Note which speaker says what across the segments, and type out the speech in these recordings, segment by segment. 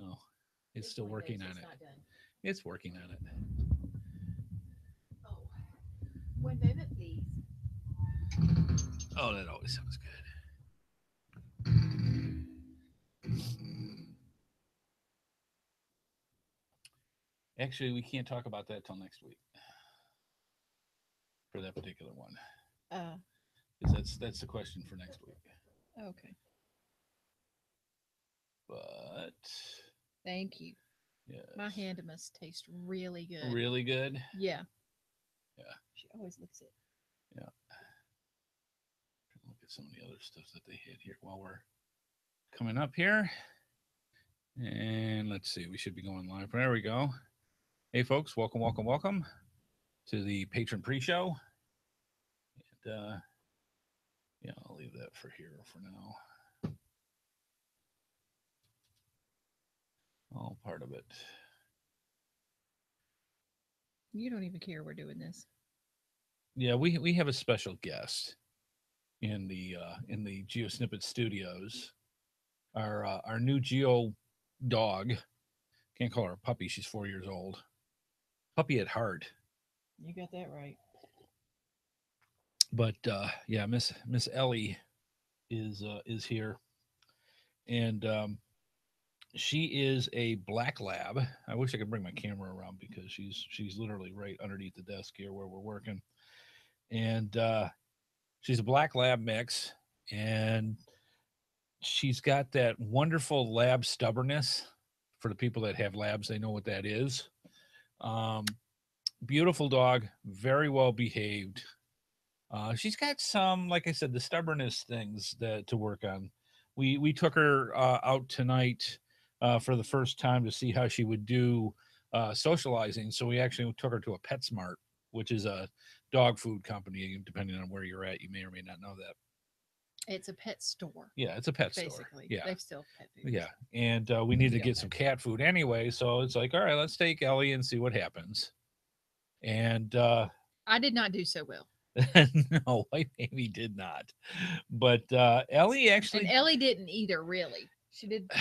Speaker 1: Oh, it's still working on it.
Speaker 2: Not done.
Speaker 1: It's working on it.
Speaker 2: Oh, one moment, please.
Speaker 1: Oh, that always sounds good. Actually, we can't talk about that till next week for that particular one,
Speaker 2: Uh,
Speaker 1: because that's the question for next week.
Speaker 2: okay.
Speaker 1: But
Speaker 2: Thank you. My
Speaker 1: yes,
Speaker 2: hand must taste really good.
Speaker 1: really good.
Speaker 2: Yeah.
Speaker 1: Yeah,
Speaker 2: She always looks it.
Speaker 1: yeah. Look at some of the other stuff that they had here while we're coming up here. And let's see, we should be going live. There we go. Hey, folks, welcome, welcome, welcome to the Patron Pre-Show. And yeah, I'll leave that for here for now. All part of it.
Speaker 2: You don't even care we're doing this.
Speaker 1: Yeah, we have a special guest in the GeoSnippets studios. Our new Geo dog. Can't call her a puppy. She's 4 years old. Puppy at heart.
Speaker 2: You got that right.
Speaker 1: But yeah, Miss Ellie is here, and she is a black lab. I wish I could bring my camera around because she's literally right underneath the desk here where we're working, and she's a black lab mix, and she's got that wonderful lab stubbornness. For the people that have labs, they know what that is. Um, Beautiful dog, very well behaved. She's got some, like I said, the stubbornness things that to work on. We took her out tonight for the first time to see how she would do socializing. So we actually took her to a PetSmart, which is a dog food company. Depending on where you're at, you may or may not know that.
Speaker 2: It's a pet store,
Speaker 1: Yeah, it's a pet store.
Speaker 2: basically.
Speaker 1: Yeah,
Speaker 2: They sell pet food.
Speaker 1: yeah, and we need to
Speaker 2: We don't
Speaker 1: get some
Speaker 2: have
Speaker 1: cat food anyway. So it's like, all right, let's take Ellie and see what happens. And
Speaker 2: I did not do so well.
Speaker 1: no, White Baby did not. But Ellie
Speaker 2: And
Speaker 1: actually,
Speaker 2: Ellie didn't either, really. She did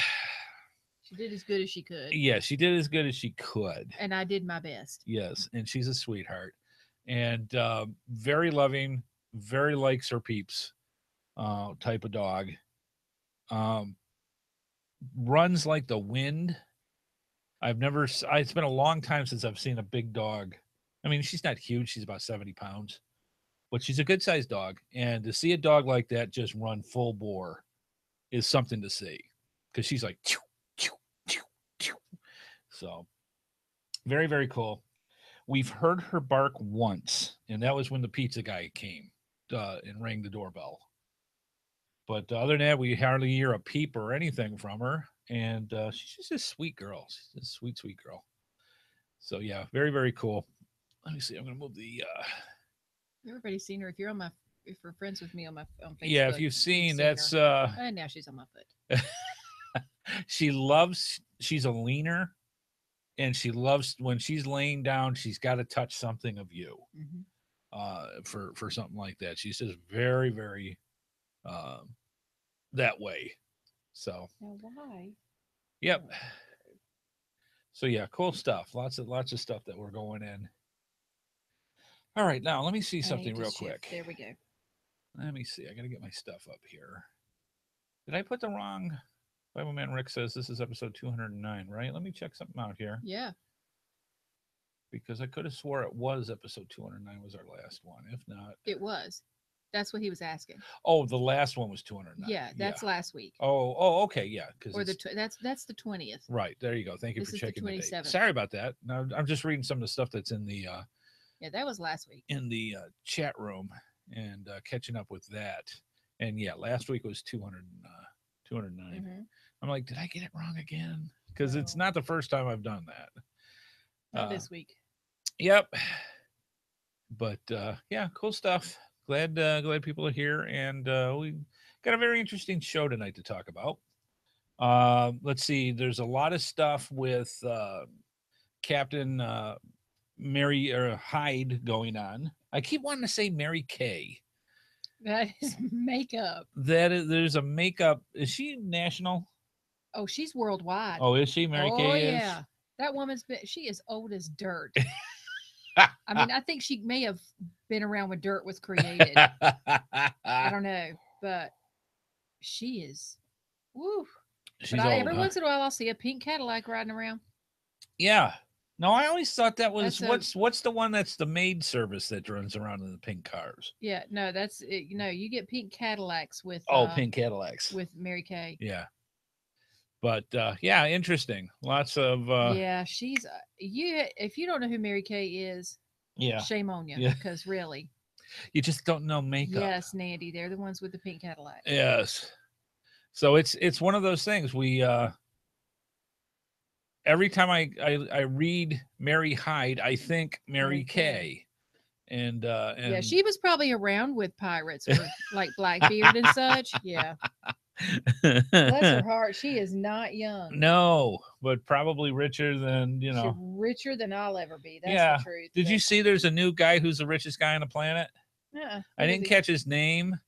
Speaker 2: as good as she could.
Speaker 1: yeah, she did as good as she could.
Speaker 2: And I did my best.
Speaker 1: Yes, and she's a sweetheart, and very loving, very likes her peeps type of dog. Um, Runs like the wind. I've never. It's been a long time since I've seen a big dog. I mean, she's not huge. She's about 70 pounds, but she's a good sized dog. And to see a dog like that just run full bore is something to see because she's like, "Chew, chew, chew, chew." So very, very cool. We've heard her bark once, and that was when the pizza guy came and rang the doorbell. But other than that, we hardly hear a peep or anything from her. And she's just a sweet girl. She's a sweet, sweet girl. So yeah, very, very cool. Let me see. I'm going to move the.
Speaker 2: Everybody's seen her. If you're friends with me on
Speaker 1: Yeah, if
Speaker 2: Facebook,
Speaker 1: you've
Speaker 2: you've
Speaker 1: seen,
Speaker 2: seen
Speaker 1: that's.
Speaker 2: her. And now she's on my foot.
Speaker 1: She loves. She's a leaner, and she loves when she's laying down. She's got to touch something of you.
Speaker 2: Hmm.
Speaker 1: For something like that. She's just very, very um, that way. So,
Speaker 2: Now why?
Speaker 1: yep. So yeah, cool stuff. Lots of stuff that we're going in. All right, now let me see
Speaker 2: I need
Speaker 1: something
Speaker 2: to
Speaker 1: real
Speaker 2: shift.
Speaker 1: quick.
Speaker 2: There we go.
Speaker 1: Let me see. I got to get my stuff up here. Did I put the wrong? Bible Man Rick says this is episode 209, right? Let me check something out here
Speaker 2: Yeah,
Speaker 1: because I could have swore it was episode 209 was our last one. If not,
Speaker 2: it was. That's what he was asking.
Speaker 1: oh, the last one was 209.
Speaker 2: Yeah,
Speaker 1: Yeah.
Speaker 2: that's last week.
Speaker 1: Oh, okay, yeah, because
Speaker 2: Or that's the 20th.
Speaker 1: right there. You go. Thank you
Speaker 2: This
Speaker 1: for
Speaker 2: is the
Speaker 1: checking the date.
Speaker 2: 27th.
Speaker 1: Sorry about that. Now I'm just reading some of the stuff that's
Speaker 2: Yeah, that was last week.
Speaker 1: in the chat room and catching up with that. And yeah, last week was 200, 209.
Speaker 2: Hmm.
Speaker 1: I'm like, did I get it wrong again? Because
Speaker 2: No,
Speaker 1: it's not the first time I've done that.
Speaker 2: not this week.
Speaker 1: Yep. But yeah, cool stuff. Glad people are here, and we got a very interesting show tonight to talk about. Let's see. There's a lot of stuff with Captain Mary or Hyde going on. I keep wanting to say Mary Kay.
Speaker 2: That is makeup.
Speaker 1: That is, there's a makeup. Is she national?
Speaker 2: Oh, she's worldwide.
Speaker 1: Oh, is she? Mary
Speaker 2: Oh
Speaker 1: Kay is?
Speaker 2: yeah, that woman's been. She is old as dirt. I mean, I think she may have been around when dirt was created. I don't know, but she is. Woo. But
Speaker 1: She's
Speaker 2: I
Speaker 1: old,
Speaker 2: every
Speaker 1: huh?
Speaker 2: once in a while I'll see a pink Cadillac riding around.
Speaker 1: Yeah. No, I always thought that was
Speaker 2: That's a
Speaker 1: what's the one that's the maid service that runs around in the pink cars?
Speaker 2: yeah. No, that's it, you get pink Cadillacs
Speaker 1: Oh, pink Cadillacs.
Speaker 2: with Mary Kay.
Speaker 1: Yeah. But yeah, interesting. Lots of
Speaker 2: Yeah, she's you. If you don't know who Mary Kay is,
Speaker 1: yeah.
Speaker 2: shame on you.
Speaker 1: Yeah.
Speaker 2: Because really,
Speaker 1: You just don't know makeup.
Speaker 2: yes, Nandy, they're the ones with the pink Cadillac.
Speaker 1: Yes. So it's one of those things we every time I read Mary Hyde, I think Mary Kay. And
Speaker 2: Yeah, she was probably around with pirates or like Blackbeard and such. Yeah. Bless her heart. She is not young.
Speaker 1: No, but probably richer than, you
Speaker 2: She's
Speaker 1: know.
Speaker 2: richer than I'll ever be. That's
Speaker 1: Yeah.
Speaker 2: the truth.
Speaker 1: Did you see there's a new guy who's the richest guy on the planet? I didn't catch his name,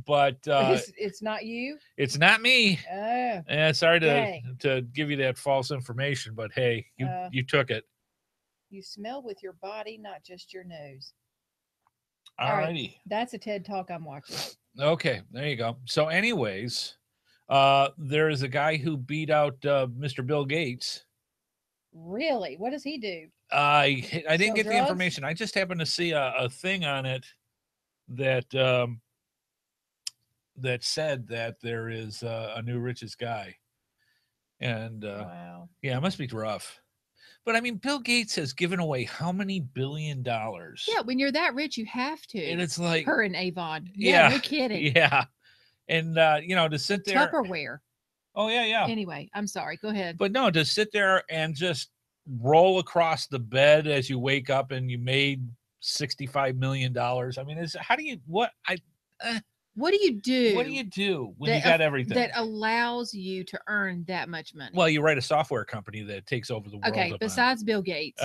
Speaker 1: but
Speaker 2: it's not you.
Speaker 1: it's not me.
Speaker 2: Oh.
Speaker 1: Yeah, sorry to give you that false information, but hey, you took it.
Speaker 2: You smell with your body, not just your nose.
Speaker 1: All righty.
Speaker 2: That's a TED Talk I'm watching.
Speaker 1: Okay, there you go. So anyways, there is a guy who beat out Mr. Bill Gates.
Speaker 2: Really? What does he do?
Speaker 1: I didn't get the information. I just happened to see a thing on it that that said that there is a new richest guy. And
Speaker 2: wow.
Speaker 1: Yeah, it must be rough. But I mean, Bill Gates has given away how many $1 billion?
Speaker 2: Yeah, when you're that rich, you have to.
Speaker 1: And it's like
Speaker 2: her and Avon. Yeah, no kidding.
Speaker 1: Yeah. And to sit there.
Speaker 2: Tupperware.
Speaker 1: Oh, yeah.
Speaker 2: Anyway, I'm sorry. Go ahead.
Speaker 1: But no, to sit there and just roll across the bed as you wake up and you made $65 million. I mean, what do you do? What do you do when you got everything
Speaker 2: that allows you to earn that much money?
Speaker 1: Well, you write a software company that takes over the world.
Speaker 2: Okay, besides Bill Gates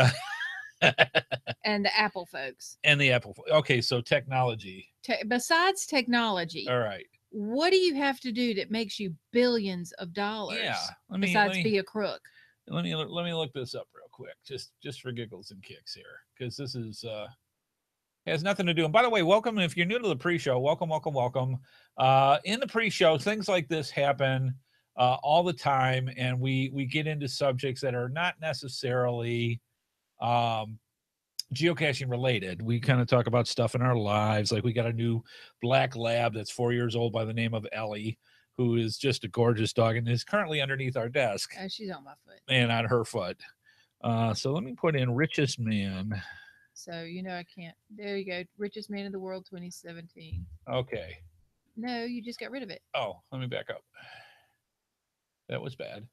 Speaker 2: and the Apple folks.
Speaker 1: Okay, so technology.
Speaker 2: Besides technology.
Speaker 1: All right.
Speaker 2: What do you have to do that makes you billions of dollars?
Speaker 1: Yeah.
Speaker 2: Besides be a crook.
Speaker 1: Let me look this up real quick, just for giggles and kicks here, because this is has nothing to do. And by the way, welcome. If you're new to the pre-show, welcome. In the pre-show, things like this happen all the time, and we get into subjects that are not necessarily geocaching related. We kind of talk about stuff in our lives. Like we got a new black lab that's 4 years old by the name of Ellie, who is just a gorgeous dog and is currently underneath our desk.
Speaker 2: She's on my foot.
Speaker 1: And on her foot. So let me put in richest man.
Speaker 2: So, I can't. There you go. Richest man in the world 2017.
Speaker 1: Okay.
Speaker 2: No, you just got rid of it.
Speaker 1: Oh, let me back up. That was bad.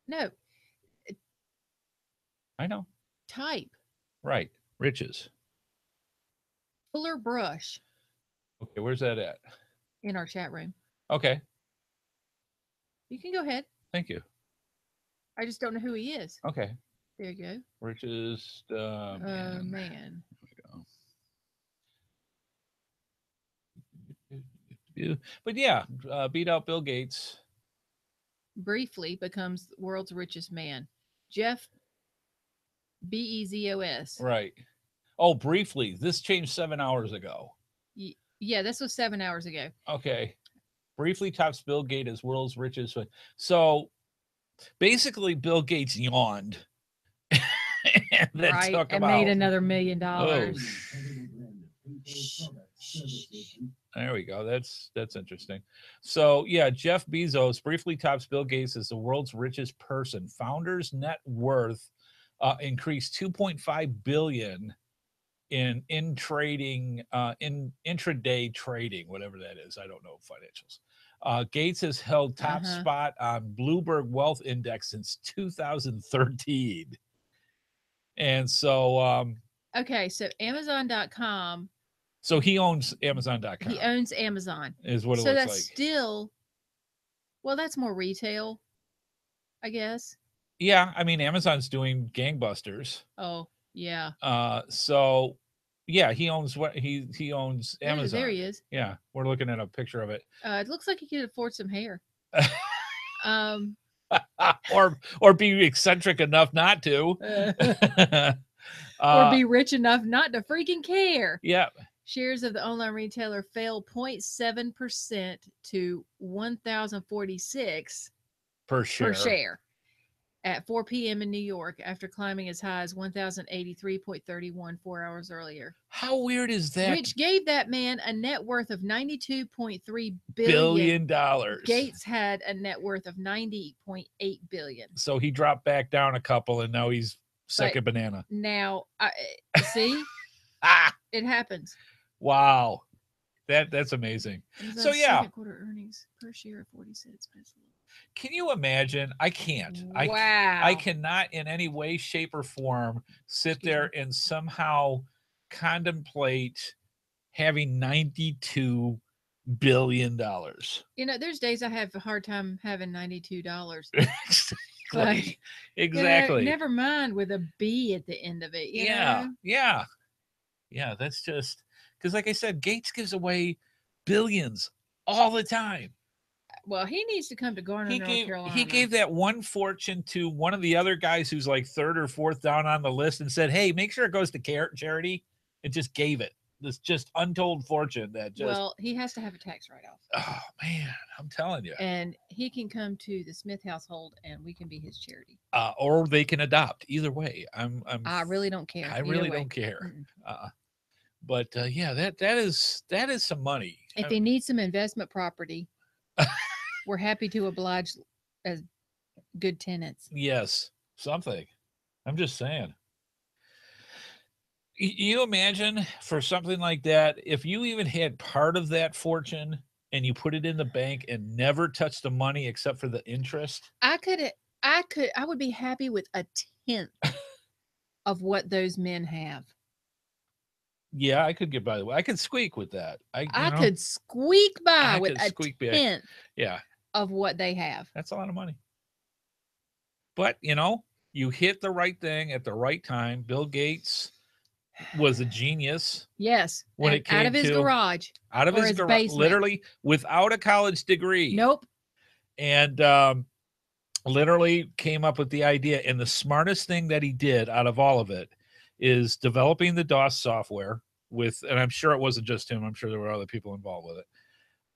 Speaker 2: No.
Speaker 1: I know.
Speaker 2: Type.
Speaker 1: Right. Riches.
Speaker 2: Fuller Brush.
Speaker 1: Okay, where's that at?
Speaker 2: In our chat room.
Speaker 1: Okay.
Speaker 2: You can go ahead.
Speaker 1: Thank you.
Speaker 2: I just don't know who he is.
Speaker 1: Okay.
Speaker 2: There you go.
Speaker 1: Richest man. There we go. But yeah, beat out Bill Gates.
Speaker 2: Briefly becomes the world's richest man. Jeff Bezos.
Speaker 1: Right. Oh, briefly. This changed 7 hours ago.
Speaker 2: Yeah, this was 7 hours ago.
Speaker 1: Okay. Briefly tops Bill Gates as world's richest. So basically, Bill Gates yawned. and
Speaker 2: made another $1 million.
Speaker 1: Oh. There we go. That's interesting. So yeah, Jeff Bezos briefly tops Bill Gates as the world's richest person. Founder's net worth increased 2.5 billion in trading, in intraday trading, whatever that is. I don't know financials. Gates has held top spot on Bloomberg Wealth Index since 2013. And so
Speaker 2: okay, so Amazon.com.
Speaker 1: So he owns Amazon.com.
Speaker 2: He owns Amazon.
Speaker 1: Is what it
Speaker 2: looks like. So
Speaker 1: that's
Speaker 2: still, well, that's more retail, I guess.
Speaker 1: Yeah, I mean, Amazon's doing gangbusters.
Speaker 2: Oh, yeah.
Speaker 1: So yeah, he owns he owns Amazon.
Speaker 2: There he is.
Speaker 1: Yeah, we're looking at a picture of it.
Speaker 2: It looks like he could afford some hair.
Speaker 1: or be eccentric enough not to.
Speaker 2: Or be rich enough not to freaking care.
Speaker 1: Yeah.
Speaker 2: Shares of the online retailer fell 0.7% to 1,046
Speaker 1: per share
Speaker 2: at 4 p.m. in New York after climbing as high as 1,083.31 4 hours earlier.
Speaker 1: How weird is that?
Speaker 2: Which gave that man a net worth of $92.3
Speaker 1: billion.
Speaker 2: Gates had a net worth of $90.8 billion.
Speaker 1: So he dropped back down a couple, and now he's second banana.
Speaker 2: Now, see, it happens.
Speaker 1: Wow, that's amazing. So yeah,
Speaker 2: second quarter earnings per share of 40 cents.
Speaker 1: Can you imagine? I can't.
Speaker 2: Wow.
Speaker 1: I cannot in any way, shape, or form sit there and somehow contemplate having $92 billion.
Speaker 2: You know, there's days I have a hard time having $92.
Speaker 1: Exactly.
Speaker 2: Exactly. Never mind with a B at the end of it. You know?
Speaker 1: Yeah. That's just because, like I said, Gates gives away billions all the time.
Speaker 2: Well, he needs to come to Garner, North Carolina.
Speaker 1: He gave that one fortune to one of the other guys who's like third or fourth down on the list and said, hey, make sure it goes to charity, and just gave it. This just untold fortune that just...
Speaker 2: Well, he has to have a tax write-off.
Speaker 1: Oh, man, I'm telling you.
Speaker 2: And he can come to the Smith household, and we can be his charity.
Speaker 1: Or they can adopt. Either way.
Speaker 2: I really don't care.
Speaker 1: I really don't care. But yeah, that is some money.
Speaker 2: If he needs some investment property... We're happy to oblige as good tenants.
Speaker 1: Yes, something. I'm just saying. You imagine for something like that, if you even had part of that fortune and you put it in the bank and never touched the money except for the interest.
Speaker 2: I would be happy with a tenth of what those men have.
Speaker 1: Yeah, I could get by the way. I could squeak with that.
Speaker 2: I could squeak by with a tenth.
Speaker 1: Yeah.
Speaker 2: Of what they have.
Speaker 1: That's a lot of money. But, you hit the right thing at the right time. Bill Gates was a genius.
Speaker 2: Yes.
Speaker 1: When it came
Speaker 2: out of his garage.
Speaker 1: Out of his garage. Basement. Literally without a college degree.
Speaker 2: Nope.
Speaker 1: And literally came up with the idea. And the smartest thing that he did out of all of it is developing the DOS software and I'm sure it wasn't just him. I'm sure there were other people involved with it.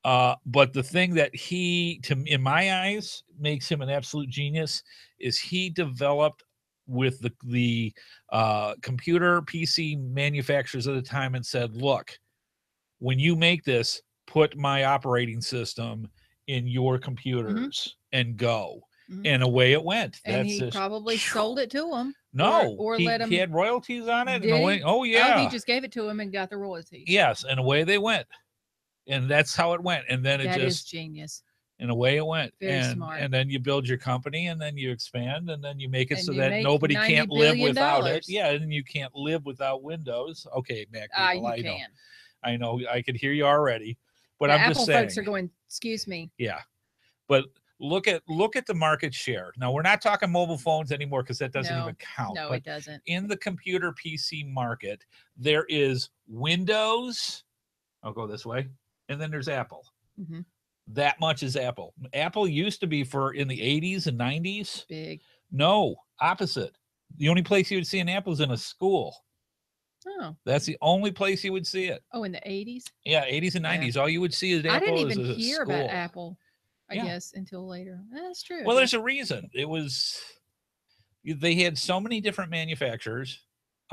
Speaker 1: But the thing that in my eyes, makes him an absolute genius is he developed with the computer PC manufacturers at the time and said, look, when you make this, put my operating system in your computers and go. And away it went.
Speaker 2: And he probably sold it to him.
Speaker 1: No,
Speaker 2: or let him.
Speaker 1: He had royalties on it.
Speaker 2: Oh, yeah. Oh, he just gave it to him and got the royalties.
Speaker 1: Yes, and away they went. And that's how it went. And then
Speaker 2: that is genius.
Speaker 1: And away it went.
Speaker 2: Very smart.
Speaker 1: And then you build your company, and then you expand, and then you make it so that nobody can't live without it. Yeah, and you can't live without Windows. Okay, Mac people,
Speaker 2: you can.
Speaker 1: I know. I could hear you already. But
Speaker 2: the
Speaker 1: I'm
Speaker 2: Apple
Speaker 1: just saying.
Speaker 2: Folks are going, excuse me.
Speaker 1: Yeah. But look at the market share. Now, we're not talking mobile phones anymore because that doesn't even count.
Speaker 2: No, it doesn't.
Speaker 1: In the computer PC market, there is Windows. I'll go this way. And then there's Apple. That much is Apple. Apple used to be in the 80s and 90s.
Speaker 2: Big.
Speaker 1: No, opposite. The only place you would see an Apple is in a school.
Speaker 2: Oh.
Speaker 1: That's the only place you would see it.
Speaker 2: Oh, in the 80s?
Speaker 1: Yeah, 80s and 90s. All you would see is Apple.
Speaker 2: I didn't even hear about Apple, I guess, until later. That's true.
Speaker 1: Well, there's a reason. They had so many different manufacturers.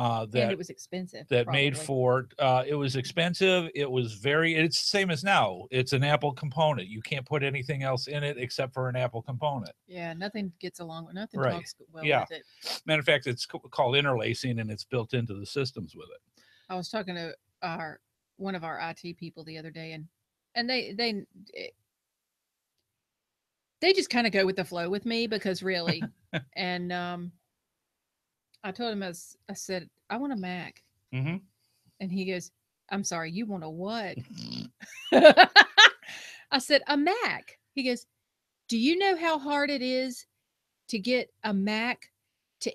Speaker 2: And it was expensive.
Speaker 1: That made for it was expensive. It's the same as now. It's an Apple component. You can't put anything else in it except for an Apple component.
Speaker 2: Yeah, nothing gets along. Nothing talks well with it.
Speaker 1: Matter of fact, it's called interlacing, and it's built into the systems with it.
Speaker 2: I was talking to one of our IT people the other day, and they just kind of go with the flow with me because really, and I told him, I said, I want a Mac. And he goes, I'm sorry, you want a what? I said, a Mac. He goes, do you know how hard it is to get a Mac to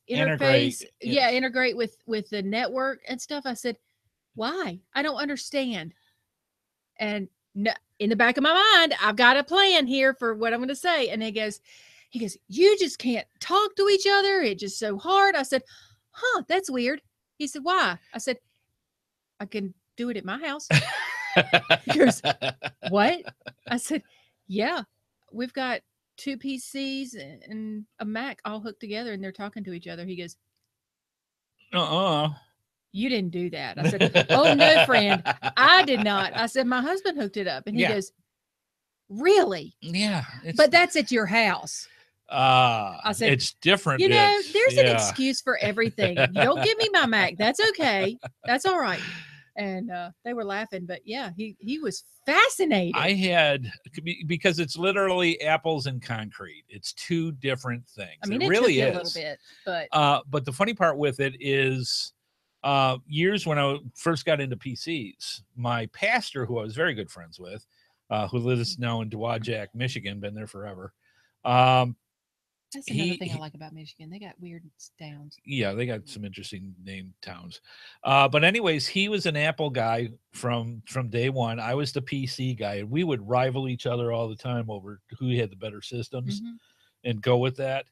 Speaker 2: interface? Integrate with the network and stuff. I said, why? I don't understand. And no, in the back of my mind, I've got a plan here for what I'm going to say. And he goes, you just can't talk to each other. It's just so hard. I said, huh, that's weird. He said, why? I said, I can do it at my house. He goes, what? I said, yeah, we've got two PCs and a Mac all hooked together and they're talking to each other. He goes,
Speaker 1: Uh-uh.
Speaker 2: you didn't do that. I said, oh no, friend, I did not. I said, my husband hooked it up. And he goes, really?
Speaker 1: Yeah.
Speaker 2: But that's at your house. I said,
Speaker 1: it's different.
Speaker 2: There's an excuse for everything. You don't give me my Mac. That's okay. That's all right. And they were laughing, but yeah, he was fascinated.
Speaker 1: I had, because it's literally apples and concrete. It's two different things.
Speaker 2: I mean,
Speaker 1: it really
Speaker 2: took
Speaker 1: is
Speaker 2: a little bit,
Speaker 1: but the funny part with it is, years when I first got into PCs, my pastor, who I was very good friends with, who lives now in Dowagiac, Michigan, been there forever.
Speaker 2: That's another thing I like about Michigan. They got weird towns.
Speaker 1: Yeah, they got some interesting named towns. But anyways, he was an Apple guy from day one. I was the PC guy, and we would rival each other all the time over who had the better systems and go with that.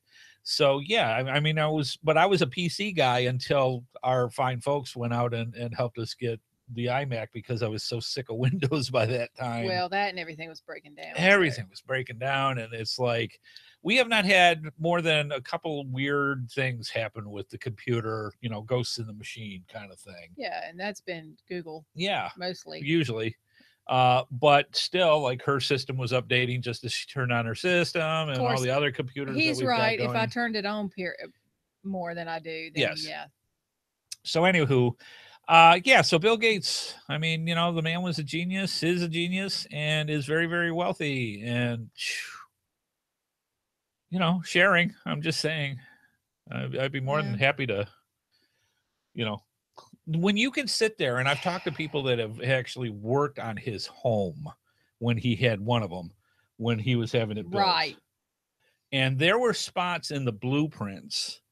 Speaker 1: So yeah, I mean, I was a PC guy until our fine folks went out and helped us get the iMac because I was so sick of Windows by that time.
Speaker 2: Well, that and everything was breaking down.
Speaker 1: Everything was breaking down, and it's like, we have not had more than a couple weird things happen with the computer, ghosts in the machine kind of thing.
Speaker 2: Yeah, and that's been Google.
Speaker 1: Yeah,
Speaker 2: mostly.
Speaker 1: Usually. But still, like, her system was updating just as she turned on her system, and all the other computers.
Speaker 2: He's right. If I turned it on more than I do, then
Speaker 1: yes.
Speaker 2: Yeah.
Speaker 1: So anywho, so Bill Gates, I mean, the man was a genius, is a genius, and is very, very wealthy. And sharing. I'm just saying, I'd be more than happy to, when you can sit there, and I've talked to people that have actually worked on his home when he had one of them, when he was having it built.
Speaker 2: Right.
Speaker 1: And there were spots in the blueprints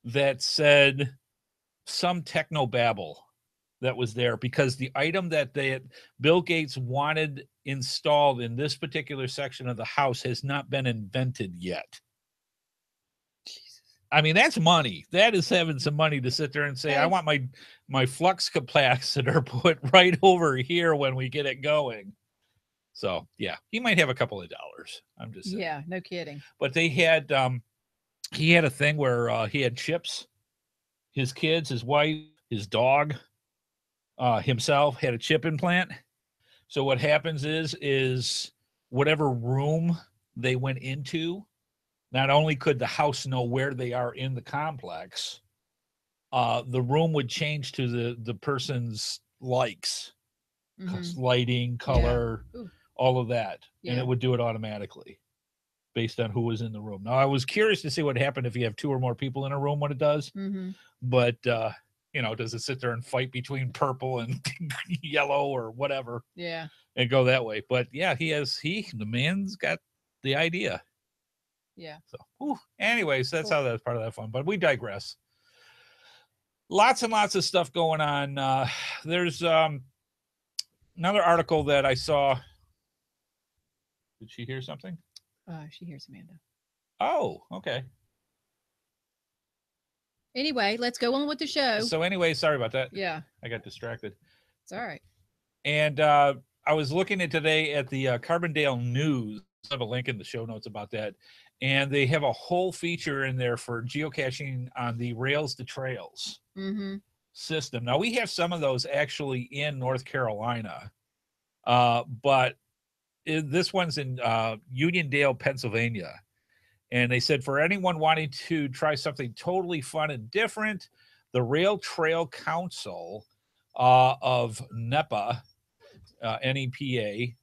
Speaker 1: that said some technobabble that was there, because the item that Bill Gates wanted installed in this particular section of the house has not been invented yet. Jesus. I mean, that's money. That is having some money to sit there and say, I want my flux capacitor put right over here when we get it going. So yeah, he might have a couple of dollars. I'm just saying.
Speaker 2: Yeah, no kidding.
Speaker 1: But they had he had a thing where he had chips. His kids, his wife, his dog, himself had a chip implant. So what happens is whatever room they went into, not only could the house know where they are in the complex, the room would change to the person's likes, lighting, color, all of that. And it would do it automatically based on who was in the room. Now, I was curious to see what happened if you have two or more people in a room, what it does. But, does it sit there and fight between purple and yellow or whatever?
Speaker 2: Yeah.
Speaker 1: And go that way. But yeah, the man's got the idea.
Speaker 2: Yeah.
Speaker 1: So, anyways, that's how that's part of that fun. But we digress. Lots and lots of stuff going on. There's another article that I saw. Did she hear something?
Speaker 2: She hears Amanda.
Speaker 1: Oh, okay.
Speaker 2: Anyway, let's go on with the show.
Speaker 1: So anyway, sorry about that.
Speaker 2: Yeah.
Speaker 1: I got distracted.
Speaker 2: It's all right.
Speaker 1: And I was looking at today at the Carbondale News. I have a link in the show notes about that. And they have a whole feature in there for geocaching on the Rails to Trails system. Now, we have some of those actually in North Carolina, but this one's in Uniondale, Pennsylvania. And they said, for anyone wanting to try something totally fun and different, the Rail Trail Council of NEPA, NEPA,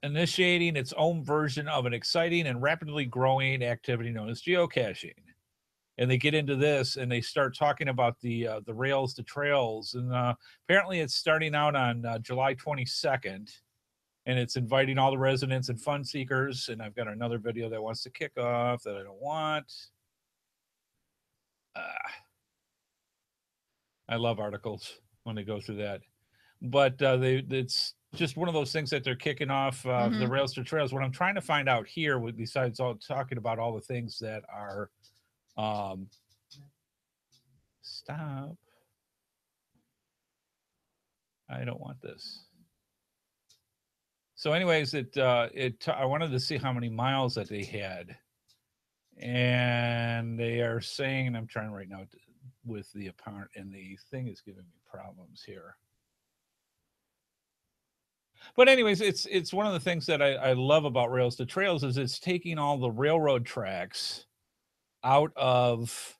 Speaker 1: initiating its own version of an exciting and rapidly growing activity known as geocaching. And they get into this and they start talking about the Rails to Trails. And apparently it's starting out on July 22nd. And it's inviting all the residents and fun seekers. And I've got another video that wants to kick off that I don't want. I love articles when they go through that. But it's just one of those things that they're kicking off the Rails to Trails. What I'm trying to find out here, besides all talking about all the things that are, stop. I don't want this. So, anyways, I wanted to see how many miles that they had, and they are saying, and I'm trying right now with the apparent, and the thing is giving me problems here. But anyways, it's one of the things that I love about Rails to Trails is it's taking all the railroad tracks out of,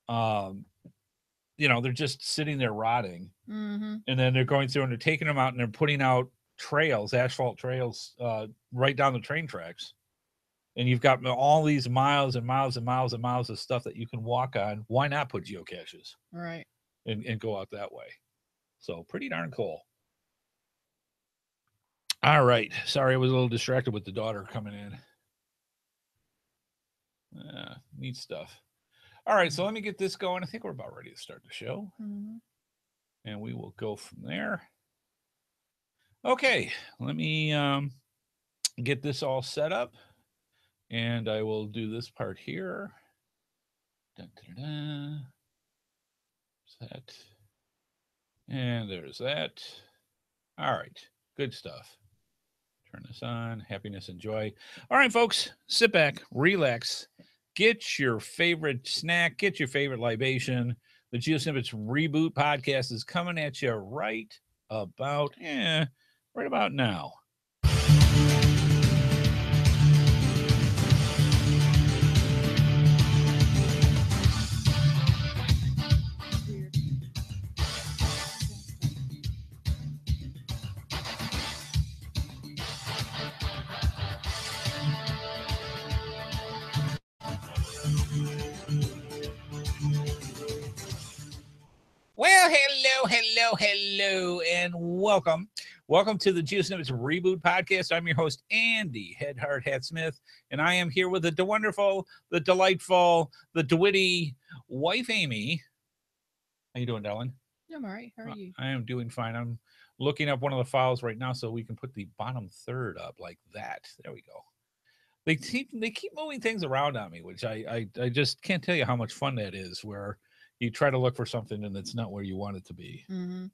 Speaker 1: they're just sitting there rotting, and then they're going through and they're taking them out and they're putting out trails, asphalt trails, right down the train tracks, and you've got all these miles and miles and miles and miles of stuff that you can walk on. Why not put geocaches,
Speaker 2: right,
Speaker 1: and go out that way? So pretty darn cool. All right. Sorry, I was a little distracted with the daughter coming in. Neat stuff. All right, so let me get this going. I think we're about ready to start the show. And we will go from there. Okay, let me get this all set up. And I will do this part here. Dun-dun-dun. That. And there's that. All right, good stuff. Turn this on. Happiness and joy. All right, folks, sit back, relax, get your favorite snack, get your favorite libation. The GeoSnippits Reboot Podcast is coming at you right about now. Well, hello, and welcome. Welcome to the GeoSnippits Reboot Podcast. I'm your host, Andy HeadHardHat Smith, and I am here with the wonderful, the delightful, the DeWitty wife, Amy. How you doing, darling?
Speaker 2: I'm all right. How are you?
Speaker 1: I am doing fine. I'm looking up one of the files right now so we can put the bottom third up like that. There we go. They keep moving things around on me, which I just can't tell you how much fun that is, where you try to look for something and it's not where you want it to be, and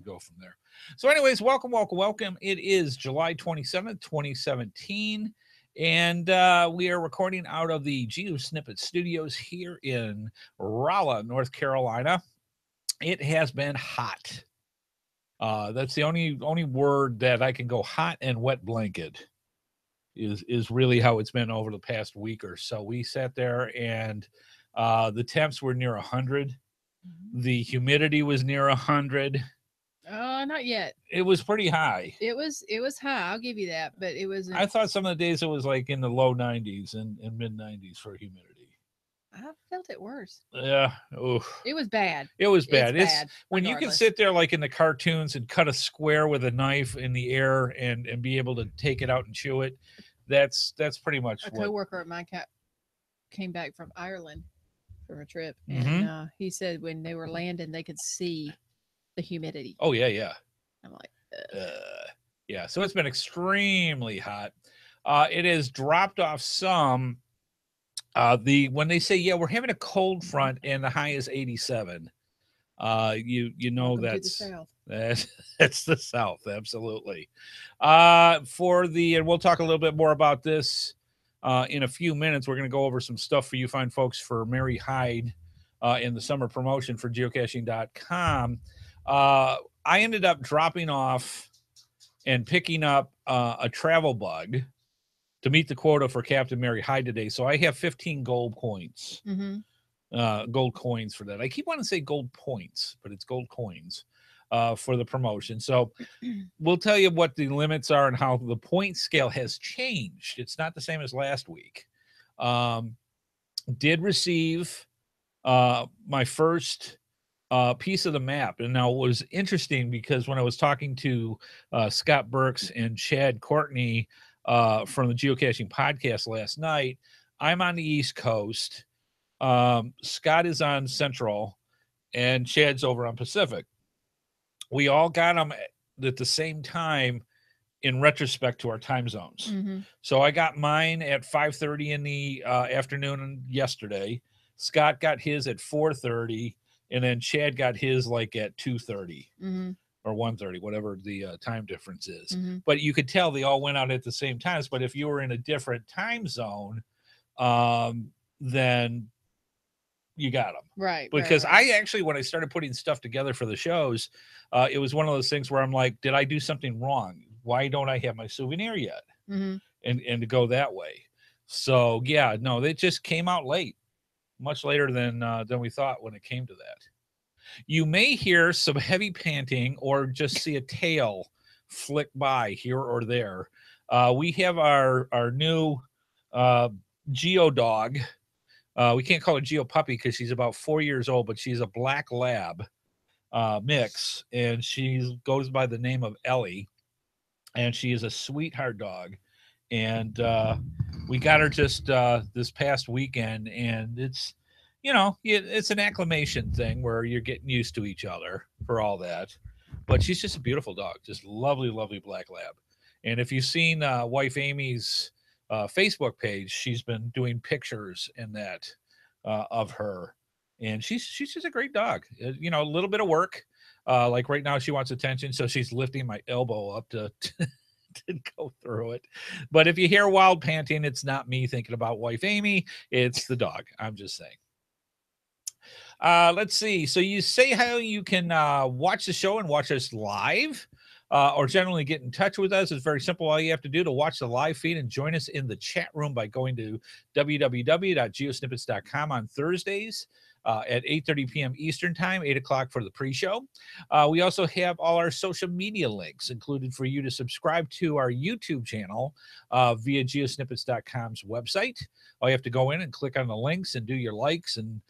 Speaker 1: go from there. So anyways, welcome. It is July 27th, 2017, and we are recording out of the GeoSnippets studios here in Raleigh, North Carolina. It has been hot. That's the only word that I can go. Hot and wet blanket is really how it's been over the past week or so. We sat there and the temps were near 100. The humidity was near 100.
Speaker 2: Not yet.
Speaker 1: It was pretty high.
Speaker 2: It was high. I'll give you that, but it wasn't.
Speaker 1: I thought some of the days it was like in the low 90s and mid 90s for humidity.
Speaker 2: I felt it worse.
Speaker 1: Yeah. Oof.
Speaker 2: It was bad.
Speaker 1: It's
Speaker 2: bad,
Speaker 1: when you can sit there like in the cartoons and cut a square with a knife in the air and be able to take it out and chew it. That's pretty much
Speaker 2: a coworker of mine came back from Ireland from a trip, and he said when they were landing they could see the humidity.
Speaker 1: Oh yeah.
Speaker 2: I'm like,
Speaker 1: yeah. So it's been extremely hot. It has dropped off some. When they say we're having a cold front and the high is 87, you know
Speaker 2: welcome
Speaker 1: that's
Speaker 2: to the South.
Speaker 1: That's the South, absolutely. And we'll talk a little bit more about this in a few minutes. We're going to go over some stuff for you fine folks for Mary Hyde in the summer promotion for geocaching.com. I ended up dropping off and picking up a travel bug to meet the quota for Captain Mary Hyde today. So I have 15 gold coins. Gold coins for that. I keep wanting to say gold points, but it's gold coins for the promotion. So we'll tell you what the limits are and how the point scale has changed. It's not the same as last week. Did receive my first piece of the map. And now it was interesting because when I was talking to Scott Burks and Chad Courtney from the Geocaching Podcast last night, I'm on the East Coast. Scott is on Central and Chad's over on Pacific. We all got them at the same time in retrospect to our time zones.
Speaker 2: Mm-hmm.
Speaker 1: So I got mine at 5:30 in the afternoon yesterday. Scott got his at 4:30, and then Chad got his like at 2:30
Speaker 2: Mm-hmm.
Speaker 1: or 1:30, whatever the time difference is.
Speaker 2: Mm-hmm.
Speaker 1: But you could tell they all went out at the same times. But if you were in a different time zone, then you got them.
Speaker 2: Right.
Speaker 1: Because
Speaker 2: right.
Speaker 1: I actually, when I started putting stuff together for the shows, it was one of those things where I'm like, did I do something wrong? Why don't I have my souvenir yet?
Speaker 2: Mm-hmm.
Speaker 1: And to go that way. So yeah, no, they just came out late, much later than we thought when it came to that. You may hear some heavy panting or just see a tail flick by here or there. We have our new Geo dog. We can't call her Geo Puppy because she's about 4 years old, but she's a black lab mix, and she goes by the name of Ellie, and she is a sweetheart dog. And we got her just this past weekend, and it's, it's an acclimation thing where you're getting used to each other for all that. But she's just a beautiful dog, just lovely, lovely black lab. And if you've seen wife Amy's Facebook page, she's been doing pictures in that of her, and she's just a great dog. A little bit of work, like right now she wants attention, so she's lifting my elbow up to go through it. But if you hear wild panting, it's not me thinking about wife Amy, it's the dog. I'm just saying. Let's see. So you say how you can watch the show and watch us live, or generally get in touch with us. It's very simple. All you have to do to watch the live feed and join us in the chat room by going to www.geosnippits.com on Thursdays at 8:30 p.m. Eastern time, 8 o'clock for the pre-show. We also have all our social media links included for you to subscribe to our YouTube channel via geosnippits.com's website. All you have to go in and click on the links and do your likes and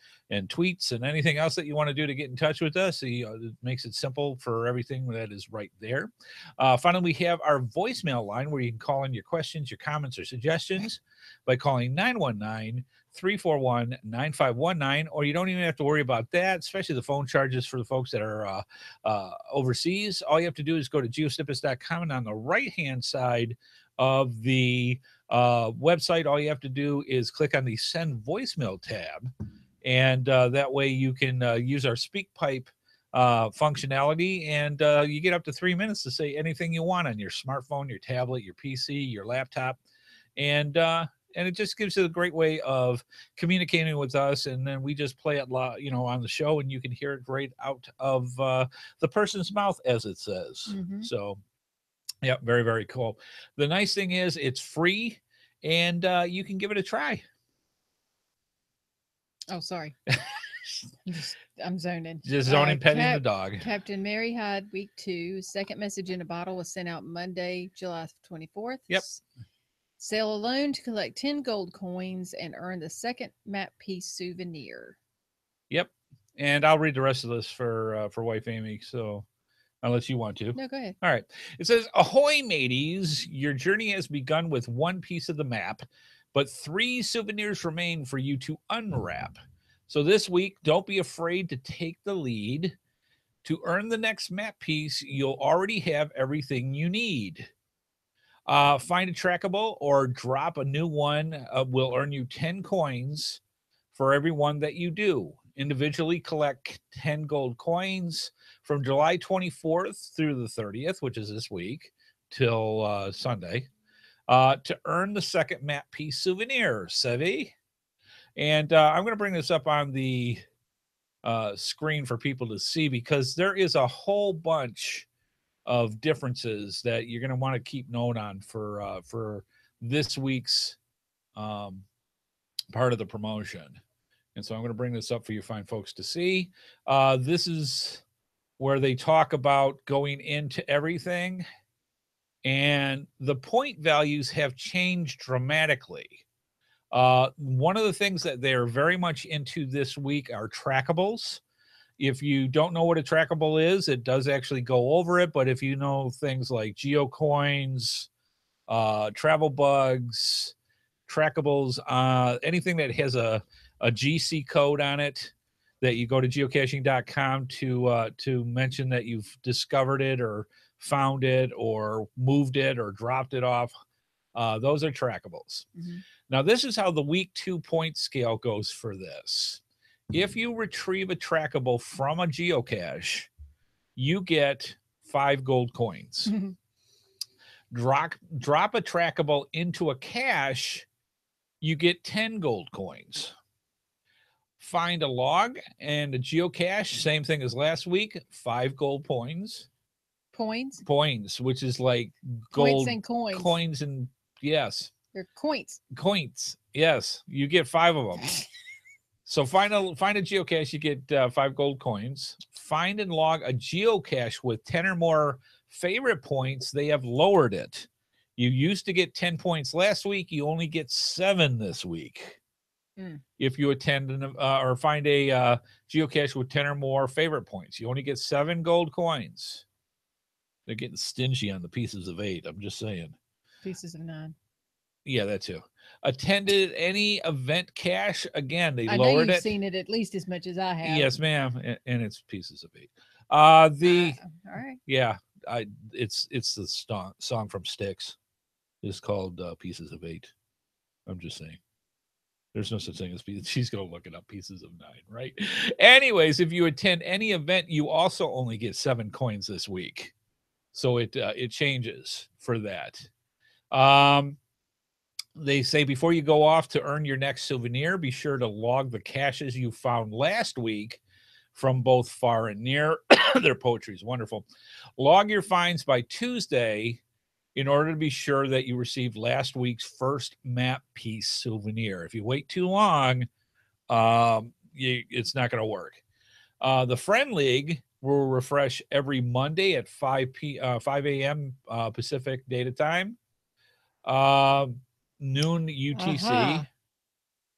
Speaker 1: tweets and anything else that you want to do to get in touch with us. It makes it simple for everything that is right there. Finally, we have our voicemail line where you can call in your questions, your comments, or suggestions by calling 919-341-9519, or you don't even have to worry about that, especially the phone charges for the folks that are overseas. All you have to do is go to geosnippets.com, and on the right-hand side of the website, all you have to do is click on the Send Voicemail tab, and that way you can use our SpeakPipe functionality, and you get up to 3 minutes to say anything you want on your smartphone, your tablet, your PC, your laptop, and it just gives you a great way of communicating with us. And then we just play it, on the show, and you can hear it right out of the person's mouth, as it says.
Speaker 2: Mm-hmm.
Speaker 1: So, yeah, very, very cool. The nice thing is it's free, and you can give it a try.
Speaker 2: Oh, sorry. I'm zoning.
Speaker 1: Just zoning, petting the dog.
Speaker 2: Captain Mary Hyde, week 2. Second message in a bottle was sent out Monday, July 24th.
Speaker 1: Yep.
Speaker 2: Sail alone to collect 10 gold coins and earn the second map piece souvenir.
Speaker 1: Yep. And I'll read the rest of this for wife Amy. So unless you want to.
Speaker 2: No, go ahead.
Speaker 1: All right. It says, ahoy, mateys. Your journey has begun with one piece of the map, but 3 souvenirs remain for you to unwrap. So this week, don't be afraid to take the lead. To earn the next map piece, you'll already have everything you need. Find a trackable or drop a new one. Will earn you 10 coins for every one that you do. Individually collect 10 gold coins from July 24th through the 30th, which is this week, till Sunday, to earn the second map piece souvenir. Savvy? And I'm going to bring this up on the screen for people to see, because there is a whole bunch of differences that you're going to want to keep note on for this week's part of the promotion. And so I'm going to bring this up for you fine folks to see. This is where they talk about going into everything, and the point values have changed dramatically. One of the things that they're very much into this week are trackables. If you don't know what a trackable is, it does actually go over it. But if you know things like geocoins, travel bugs, trackables, anything that has a GC code on it, that you go to geocaching.com to mention that you've discovered it or found it or moved it or dropped it off. Those are trackables.
Speaker 2: Mm-hmm.
Speaker 1: Now, this is how the week 2 point scale goes for this. If you retrieve a trackable from a geocache, you get 5 gold coins.
Speaker 2: Mm-hmm.
Speaker 1: Drop a trackable into a cache, you get 10 gold coins. Find a log and a geocache, same thing as last week, 5 gold points. Points, which is like gold
Speaker 2: points and coins.
Speaker 1: Coins and yes.
Speaker 2: They're coins.
Speaker 1: Coins. Yes. You get 5 of them. So find a geocache, you get 5 gold coins. Find and log a geocache with 10 or more favorite points. They have lowered it. You used to get 10 points last week. You only get 7 this week. If you attend or find a geocache with 10 or more favorite points, you only get 7 gold coins. They're getting stingy on the pieces of 8. I'm just saying.
Speaker 2: Pieces of 9.
Speaker 1: Yeah, that too. Attended any event cache? Again, they
Speaker 2: I
Speaker 1: lowered
Speaker 2: know
Speaker 1: it.
Speaker 2: You've seen it at least as much as I have.
Speaker 1: Yes, ma'am. And it's pieces of 8. All
Speaker 2: right.
Speaker 1: Yeah, it's the song from Styx. It's called Pieces of 8. I'm just saying. There's no such thing as pieces. She's going to look it up, Pieces of 9, right? Anyways, if you attend any event, you also only get 7 coins this week. So it changes for that. They say before you go off to earn your next souvenir, be sure to log the caches you found last week from both far and near. Their poetry is wonderful. Log your finds by Tuesday in order to be sure that you received last week's first map piece souvenir. If you wait too long, it's not going to work. The Friend League will refresh every Monday at 5 a.m. Pacific data time. Noon UTC. Uh-huh.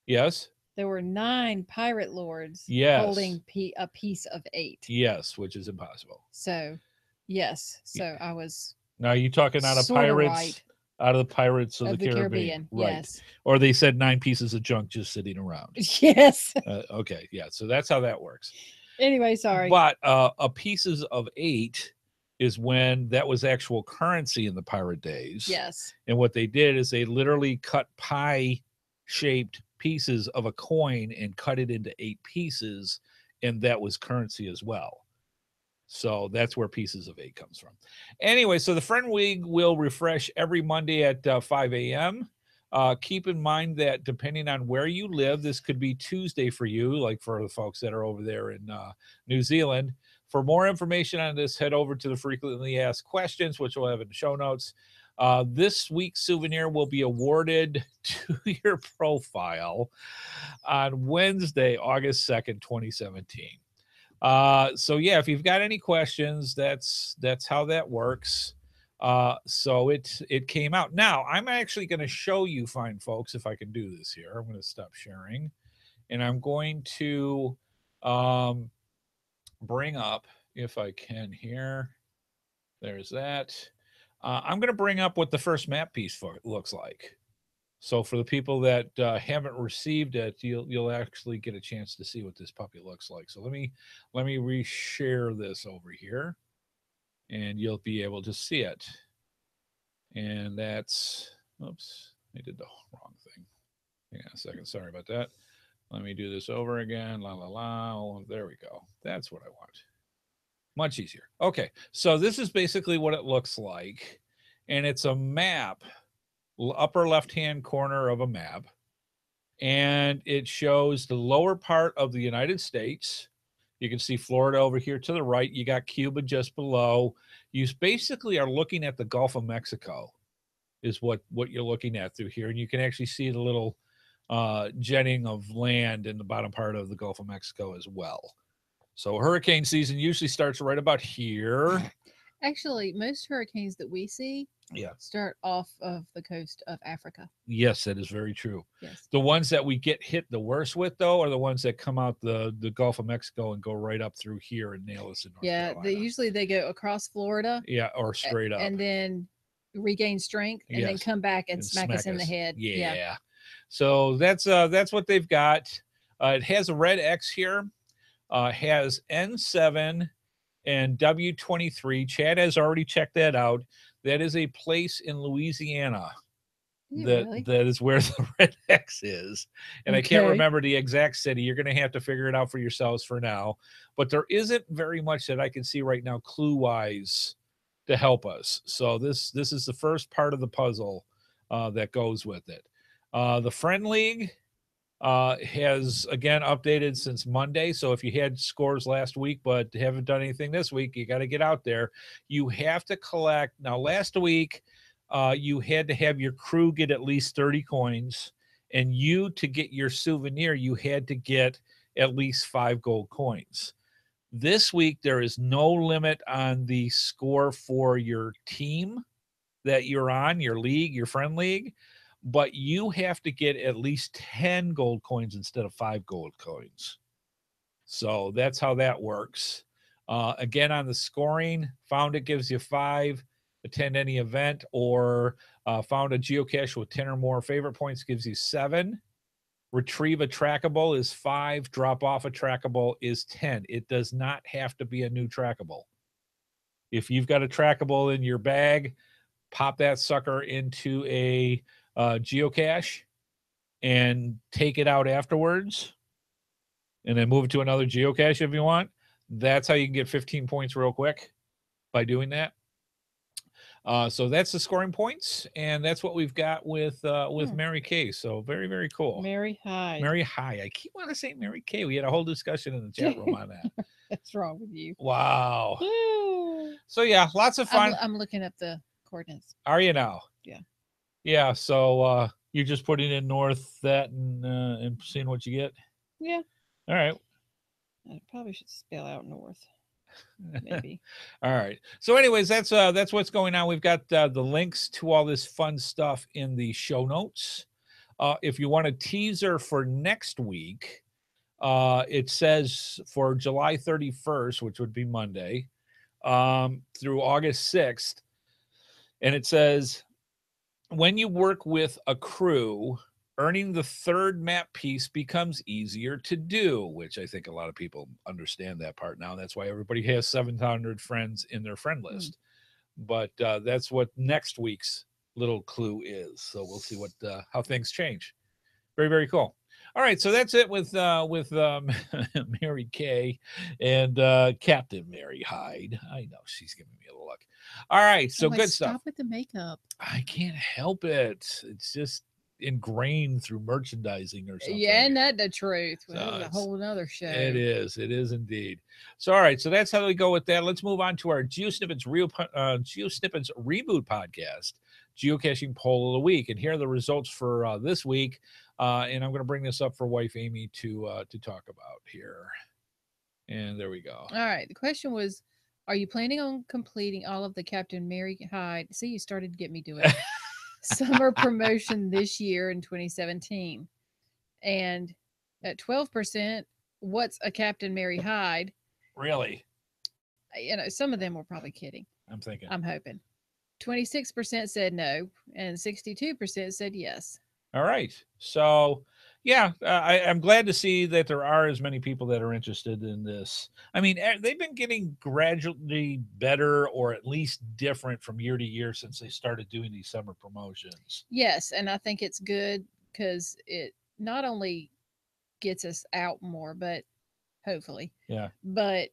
Speaker 1: Yes.
Speaker 2: There were 9 pirate lords holding a piece of 8.
Speaker 1: Yes, which is impossible.
Speaker 2: So, yes. So I was.
Speaker 1: Now you talking out of pirates, right. Out of the Pirates of the Caribbean. Right.
Speaker 2: Yes.
Speaker 1: Or they said 9 pieces of junk just sitting around.
Speaker 2: Yes.
Speaker 1: Okay. Yeah. So that's how that works.
Speaker 2: Anyway, sorry.
Speaker 1: But a pieces of 8 is when that was actual currency in the pirate days.
Speaker 2: Yes.
Speaker 1: And what they did is they literally cut pie-shaped pieces of a coin and cut it into 8 pieces, and that was currency as well. So that's where pieces of 8 comes from. Anyway, so the Friend League will refresh every Monday at 5 a.m. Keep in mind that depending on where you live, this could be Tuesday for you, like for the folks that are over there in New Zealand. For more information on this, head over to the Frequently Asked Questions, which we'll have in the show notes. This week's souvenir will be awarded to your profile on Wednesday, August 2nd, 2017. So yeah, if you've got any questions, that's how that works. So it came out. Now I'm actually going to show you, fine folks, if I can do this here. I'm going to stop sharing, and I'm going to bring up, if I can here. There's that. I'm going to bring up what the first map piece looks like. So for the people that haven't received it, you'll actually get a chance to see what this puppy looks like. So let me reshare this over here, and you'll be able to see it. And that's, oops, I did the wrong thing. Hang on a second. Sorry about that. Let me do this over again. La, la, la. There we go. That's what I want. Much easier. Okay. So this is basically what it looks like. And it's a map, upper left-hand corner of a map. And it shows the lower part of the United States. You can see Florida over here to the right. You got Cuba just below. You basically are looking at the Gulf of Mexico is what you're looking at through here. And you can actually see the little jetting of land in the bottom part of the Gulf of Mexico as well. So hurricane season usually starts right about here.
Speaker 2: Actually, most hurricanes that we see start off of the coast of Africa.
Speaker 1: Yes, that is very true.
Speaker 2: Yes.
Speaker 1: The ones that we get hit the worst with, though, are the ones that come out the Gulf of Mexico and go right up through here and nail us in North Carolina.
Speaker 2: They go across Florida.
Speaker 1: Yeah, or straight up.
Speaker 2: And then regain strength and then come back and smack us in the head.
Speaker 1: Yeah. So that's what they've got. It has a red X here. Has N7 And W23, Chad has already checked that out. That is a place in Louisiana. That is where the Red X is. And I can't remember the exact city. You're going to have to figure it out for yourselves for now. But there isn't very much that I can see right now clue-wise to help us. So this is the first part of the puzzle that goes with it. The Friend League has, again, updated since Monday. So if you had scores last week but haven't done anything this week, you got to get out there. You have to collect. Now, last week, you had to have your crew get at least 30 coins, and you, to get your souvenir, you had to get at least 5 gold coins. This week, there is no limit on the score for your team that you're on, your league, your friend league, but you have to get at least 10 gold coins instead of 5 gold coins. So that's how that works. Again, on the scoring, found it gives you 5. Attend any event, or found a geocache with 10 or more favorite points gives you 7. Retrieve a trackable is 5. Drop off a trackable is 10. It does not have to be a new trackable. If you've got a trackable in your bag, pop that sucker into a geocache and take it out afterwards, and then move it to another geocache if you want. That's how you can get 15 points real quick by doing that. So that's the scoring points, and that's what we've got with Mary Kay. So very, very cool.
Speaker 2: Mary Hyde.
Speaker 1: Mary Hyde. I keep wanting to say Mary Kay. We had a whole discussion in the chat room on that.
Speaker 2: What's wrong with you?
Speaker 1: Wow. So yeah, lots of fun.
Speaker 2: I'm looking up the coordinates.
Speaker 1: Are you now?
Speaker 2: Yeah.
Speaker 1: Yeah. So you're just putting in north that and seeing what you get.
Speaker 2: Yeah.
Speaker 1: All right.
Speaker 2: I probably should spell out north. Maybe.
Speaker 1: All right. So anyways, that's what's going on. We've got the links to all this fun stuff in the show notes. If you want a teaser for next week, it says for July 31st, which would be Monday, through August 6th. And it says, when you work with a crew, earning the 3rd map piece becomes easier to do, which I think a lot of people understand that part now. That's why everybody has 700 friends in their friend list. But that's what next week's little clue is. So we'll see what how things change. Very, very cool. All right, so that's it with Mary Kay and Captain Mary Hyde. I know she's giving me a look. All right, so good stuff.
Speaker 2: Stop with the makeup.
Speaker 1: I can't help it. It's just ingrained through merchandising or something.
Speaker 2: Yeah, isn't that the truth? Well, that's a whole other show.
Speaker 1: It is indeed. So all right, so that's how we go with that. Let's move on to our GeoSnippits Reboot Podcast, Geocaching Poll of the Week. And here are the results for this week. And I'm going to bring this up for wife Amy to talk about here. And there we go.
Speaker 2: All right. The question was, are you planning on completing all of the Captain Mary Hyde? See, you started to get me to it. Summer promotion this year in 2017. And at 12%, what's a Captain Mary Hyde?
Speaker 1: Really?
Speaker 2: Some of them were probably kidding. I'm hoping. 26% said no, and 62% said yes.
Speaker 1: All right. So, yeah, I'm glad to see that there are as many people that are interested in this. I mean, they've been getting gradually better, or at least different from year to year since they started doing these summer promotions.
Speaker 2: Yes, and I think it's good because it not only gets us out more, but hopefully, but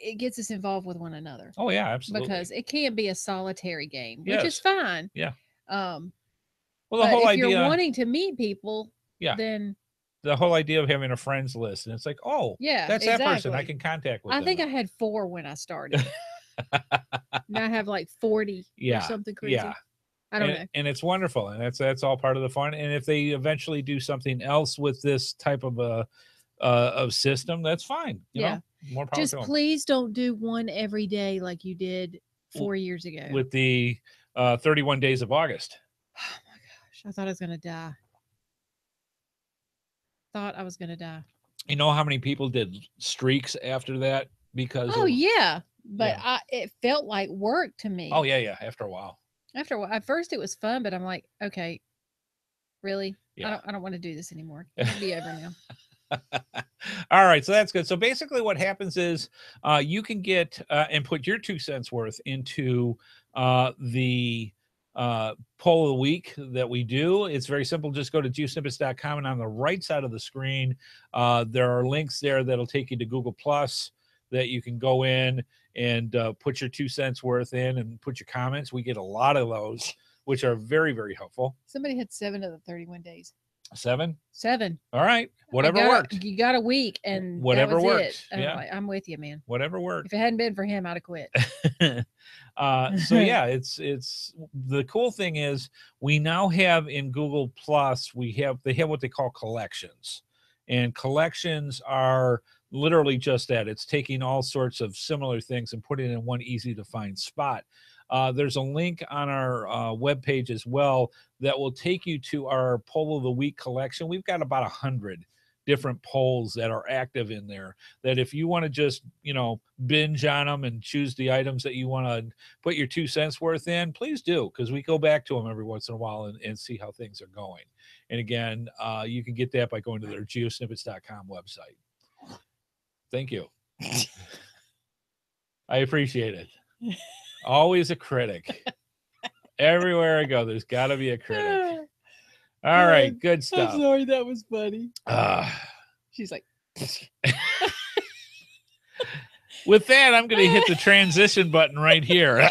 Speaker 2: it gets us involved with one another.
Speaker 1: Oh yeah, absolutely.
Speaker 2: Because it can be a solitary game, which is fine.
Speaker 1: Yeah.
Speaker 2: Well, the whole idea, if you're wanting to meet people, then
Speaker 1: the whole idea of having a friends list, and it's like, oh, that's that person I can contact with.
Speaker 2: I think I had 4 when I started. Now I have like 40 or something crazy. Yeah. I don't know.
Speaker 1: And it's wonderful, and that's all part of the fun. And if they eventually do something else with this type of a system, that's fine. You know? More power
Speaker 2: just
Speaker 1: to them.
Speaker 2: Please don't do one every day like you did 4 years ago
Speaker 1: with the 31 days of August.
Speaker 2: Oh my gosh, I thought I was gonna die. You
Speaker 1: know how many people did streaks after that because
Speaker 2: but it felt like work to me.
Speaker 1: Oh yeah, after a while.
Speaker 2: At first it was fun, but I'm like, okay, really? I don't want to do this anymore. It'll be over now.
Speaker 1: All right, so that's good. So basically what happens is you can get and put your 2 cents worth into the poll of the week that we do. It's very simple. Just go to geosnippets.com, and on the right side of the screen, there are links there that'll take you to Google Plus that you can go in and put your 2 cents worth in and put your comments. We get a lot of those, which are very, very helpful.
Speaker 2: Somebody had 7 of the 31 days.
Speaker 1: 7?
Speaker 2: 7.
Speaker 1: All right. Whatever worked.
Speaker 2: You got a week, and
Speaker 1: whatever
Speaker 2: that was
Speaker 1: worked.
Speaker 2: it.
Speaker 1: Yeah.
Speaker 2: I'm with you, man.
Speaker 1: Whatever worked.
Speaker 2: If it hadn't been for him, I'd have quit.
Speaker 1: So yeah, it's the cool thing is we now have in Google Plus, they have what they call collections, and collections are literally just that. It's taking all sorts of similar things and putting it in one easy to find spot. There's a link on our webpage as well that will take you to our poll of the week collection. We've got about 100 different polls that are active in there, that if you want to just, binge on them and choose the items that you want to put your 2 cents worth in, please do, because we go back to them every once in a while and see how things are going. And again, you can get that by going to their geosnippets.com website. Thank you. I appreciate it. Always a critic. Everywhere I go, there's got to be a critic. All right, good stuff.
Speaker 2: I'm sorry, that was funny. She's like...
Speaker 1: With that, I'm going to hit the transition button right here.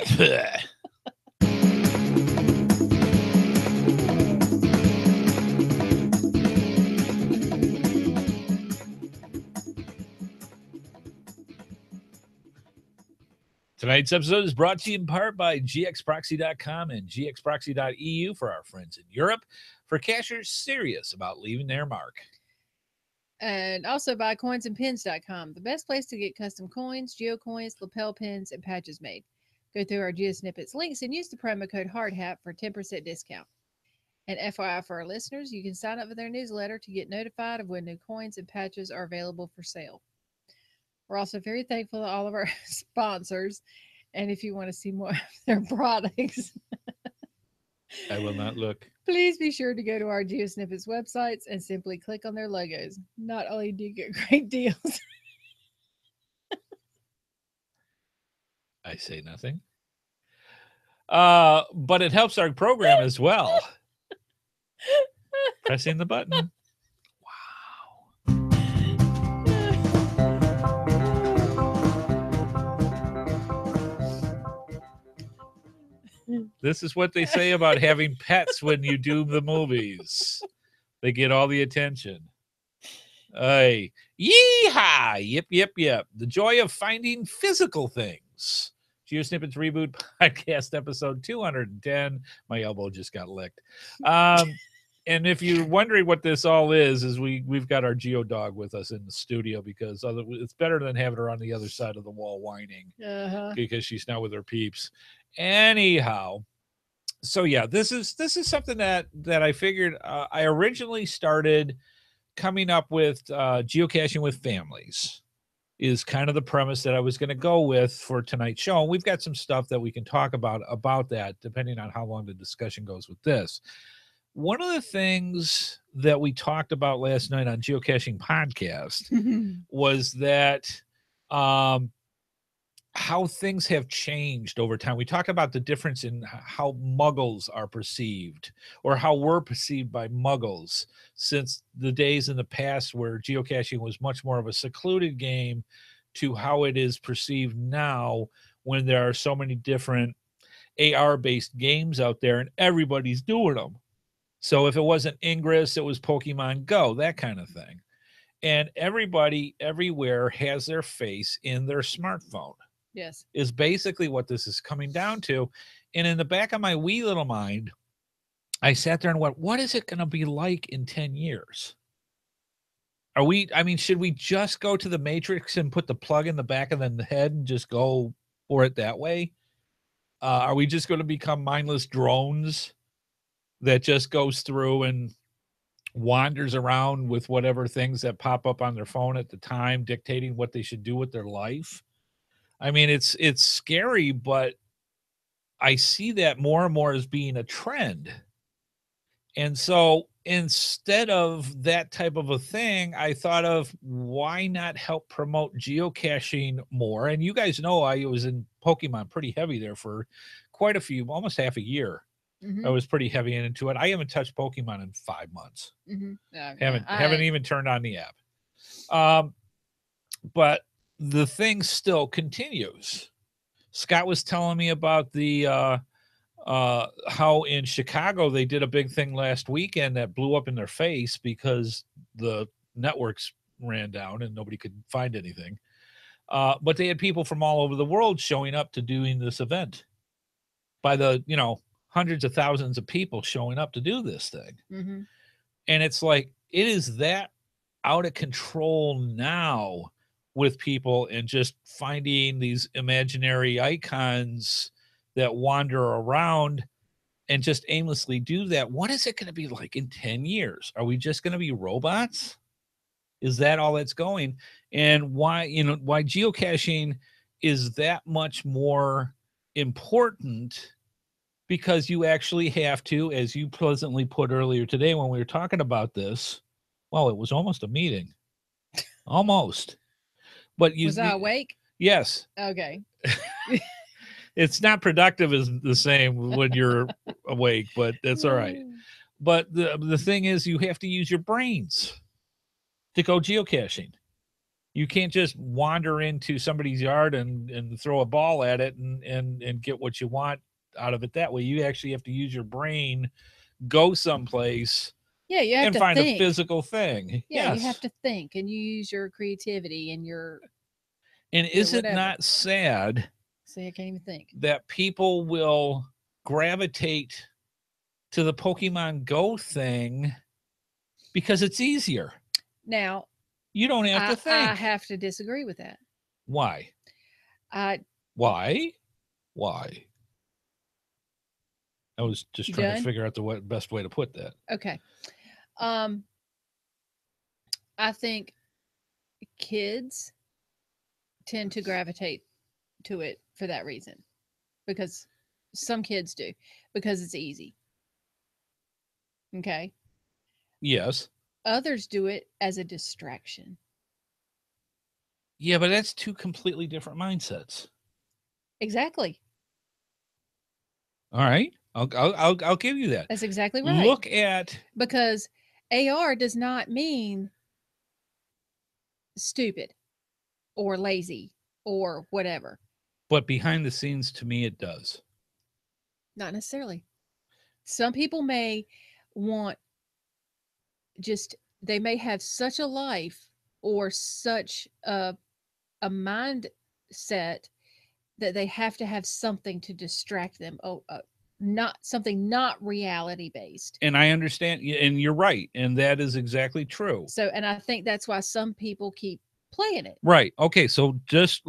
Speaker 1: Tonight's episode is brought to you in part by gxproxy.com and gxproxy.eu for our friends in Europe, for cachers serious about leaving their mark.
Speaker 2: And also by coinsandpins.com, the best place to get custom coins, geocoins, lapel pins, and patches made. Go through our GeoSnippets links and use the promo code HeadHardHat for a 10% discount. And FYI for our listeners, you can sign up for their newsletter to get notified of when new coins and patches are available for sale. We're also very thankful to all of our sponsors. And if you want to see more of their products,
Speaker 1: I will not look.
Speaker 2: Please be sure to go to our GeoSnippets websites and simply click on their logos. Not only do you get great deals.
Speaker 1: I say nothing. But it helps our program as well. Pressing the button. This is what they say about having pets when you do the movies. They get all the attention. Hey, yeehaw! Yip, yip, yip. The joy of finding physical things. GeoSnippits Reboot Podcast, episode 210. My elbow just got licked. And if you're wondering what this all is we've got our Geo dog with us in the studio, because it's better than having her on the other side of the wall whining, because she's now with her peeps. Anyhow, so yeah, this is something that I figured I originally started coming up with. Geocaching with families is kind of the premise that I was going to go with for tonight's show. And we've got some stuff that we can talk about that, depending on how long the discussion goes with this. One of the things that we talked about last night on Geocaching Podcast was that how things have changed over time. We talked about the difference in how muggles are perceived, or how we're perceived by muggles, since the days in the past where geocaching was much more of a secluded game, to how it is perceived now when there are so many different AR-based games out there and everybody's doing them. So if it wasn't Ingress, it was Pokemon Go, that kind of thing. And everybody everywhere has their face in their smartphone.
Speaker 2: Yes. Is
Speaker 1: basically what this is coming down to. And in the back of my wee little mind, I sat there and went, what is it going to be like in 10 years? Should we just go to the Matrix and put the plug in the back of the head and just go for it that way? Are we just going to become mindless drones that just goes through and wanders around with whatever things that pop up on their phone at the time, dictating what they should do with their life? I mean, it's scary, but I see that more and more as being a trend. And so instead of that type of a thing, I thought of why not help promote geocaching more? And you guys know I was in Pokemon pretty heavy there for quite a few, almost half a year. I was pretty heavy into it. I haven't touched Pokemon in 5 months. Haven't even turned on the app. But the thing still continues. Scott was telling me about the how in Chicago they did a big thing last weekend that blew up in their face because the networks ran down and nobody could find anything. But they had people from all over the world showing up to doing this event by the, hundreds of thousands of people showing up to do this thing. And it's like, it is that out of control now with people and just finding these imaginary icons that wander around and just aimlessly do that. What is it going to be like in 10 years? Are we just going to be robots? Is that all that's going? And why geocaching is that much more important? Because you actually have to, as you pleasantly put earlier today when we were talking about this, well, it was almost a meeting. Almost. But
Speaker 2: was I awake?
Speaker 1: Yes.
Speaker 2: Okay.
Speaker 1: It's not productive as the same when you're awake, but that's all right. But the thing is, you have to use your brains to go geocaching. You can't just wander into somebody's yard and throw a ball at it and get what you want out of it that way. You actually have to use your brain, go someplace,
Speaker 2: you have
Speaker 1: and
Speaker 2: to
Speaker 1: find
Speaker 2: think.
Speaker 1: A physical thing.
Speaker 2: Yeah, you have to think, and you use your creativity and your.
Speaker 1: And is it not sad?
Speaker 2: See, I can't even think
Speaker 1: that people will gravitate to the Pokemon Go thing because it's easier.
Speaker 2: Now,
Speaker 1: you don't have to think.
Speaker 2: I have to disagree with that.
Speaker 1: Why? Why? I was just trying to figure out the best way to put that.
Speaker 2: Okay. I think kids tend to gravitate to it for that reason, because some kids do, because it's easy. Okay.
Speaker 1: Yes.
Speaker 2: Others do it as a distraction.
Speaker 1: Yeah, but that's two completely different mindsets.
Speaker 2: Exactly.
Speaker 1: All right. I'll give you that.
Speaker 2: That's exactly right.
Speaker 1: Look at,
Speaker 2: because AR does not mean stupid or lazy or whatever.
Speaker 1: But behind the scenes, to me, it does.
Speaker 2: Not necessarily. Some people may want they may have such a life or such a mindset that they have to have something to distract them. Not something not reality based.
Speaker 1: And I understand, and you're right, and that is exactly true.
Speaker 2: So, and I think that's why some people keep playing it.
Speaker 1: Right. Okay. So just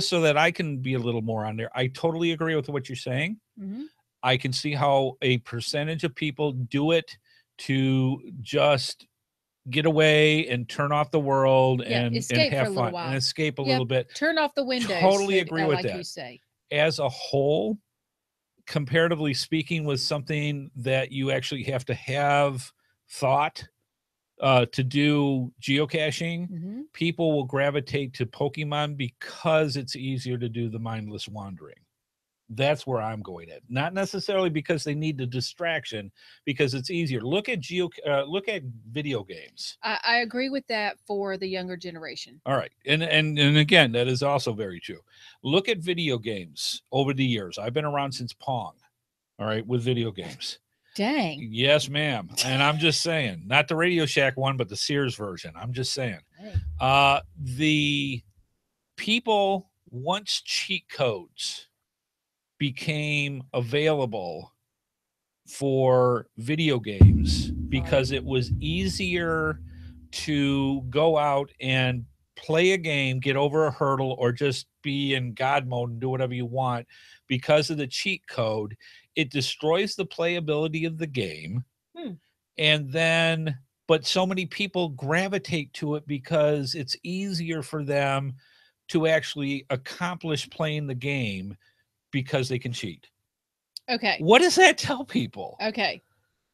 Speaker 1: so that I can be a little more on there. I totally agree with what you're saying. I can see how a percentage of people do it to just get away and turn off the world and have fun and escape a little bit.
Speaker 2: Turn off the windows.
Speaker 1: Totally agree with that.
Speaker 2: You say.
Speaker 1: As a whole, comparatively speaking, with something that you actually have to have thought to do geocaching, people will gravitate to Pokemon because it's easier to do the mindless wandering. That's where I'm going at. Not necessarily because they need the distraction, because it's easier. Look at video games.
Speaker 2: I agree with that for the younger generation.
Speaker 1: All right. And again, that is also very true. Look at video games over the years. I've been around since Pong. All right, with video games.
Speaker 2: Dang.
Speaker 1: Yes, ma'am. And I'm just saying, not the Radio Shack one, but the Sears version. I'm just saying. Hey. The people, once cheat codes became available for video games, because it was easier to go out and play a game, get over a hurdle, or just be in God mode and do whatever you want because of the cheat code, it destroys the playability of the game. And then, but so many people gravitate to it because it's easier for them to actually accomplish playing the game because they can cheat.
Speaker 2: Okay.
Speaker 1: What does that tell people?
Speaker 2: Okay.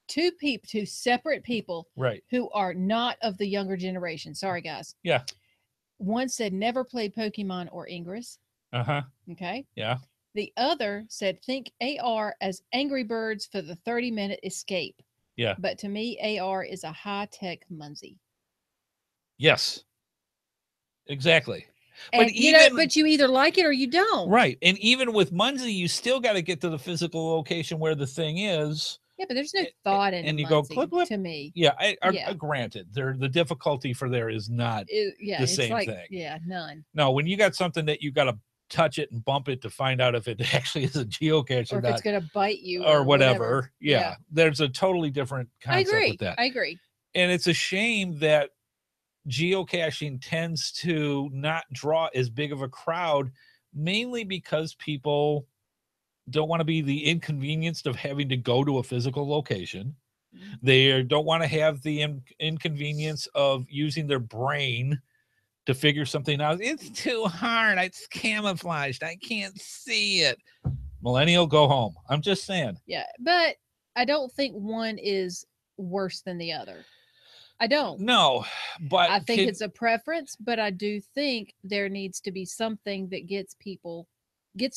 Speaker 2: two separate people
Speaker 1: Right.
Speaker 2: who are not of the younger generation. Sorry, guys.
Speaker 1: Yeah.
Speaker 2: One said never played Pokemon or Ingress.
Speaker 1: Uh-huh.
Speaker 2: Okay.
Speaker 1: Yeah.
Speaker 2: The other said think AR as Angry Birds for the 30-minute escape.
Speaker 1: Yeah.
Speaker 2: But to me, AR is a high-tech Munzie.
Speaker 1: Yes. Exactly.
Speaker 2: And,
Speaker 1: But even
Speaker 2: but you either like it or you don't.
Speaker 1: right. And even with Munzie, you still got to get to the physical location where the thing is.
Speaker 2: Yeah, but there's no thought in
Speaker 1: and you
Speaker 2: Munzie,
Speaker 1: go clip, clip.
Speaker 2: to me.
Speaker 1: Yeah, granted, the difficulty for there is not the same thing.
Speaker 2: Yeah, none.
Speaker 1: No, when you got something that you got to touch it and bump it to find out if it actually is a geocache
Speaker 2: or if
Speaker 1: not,
Speaker 2: it's going to bite you
Speaker 1: or whatever. Yeah, there's a totally different concept with that.
Speaker 2: I agree.
Speaker 1: And it's a shame that geocaching tends to not draw as big of a crowd, mainly because people don't want to be the inconvenienced of having to go to a physical location. They don't want to have the inconvenience of using their brain to figure something out. It's too hard. It's camouflaged. I can't see it. Millennial, go home. I'm just saying.
Speaker 2: Yeah, but I don't think one is worse than the other. I don't.
Speaker 1: No, but
Speaker 2: I think it's a preference, but I do think there needs to be something that gets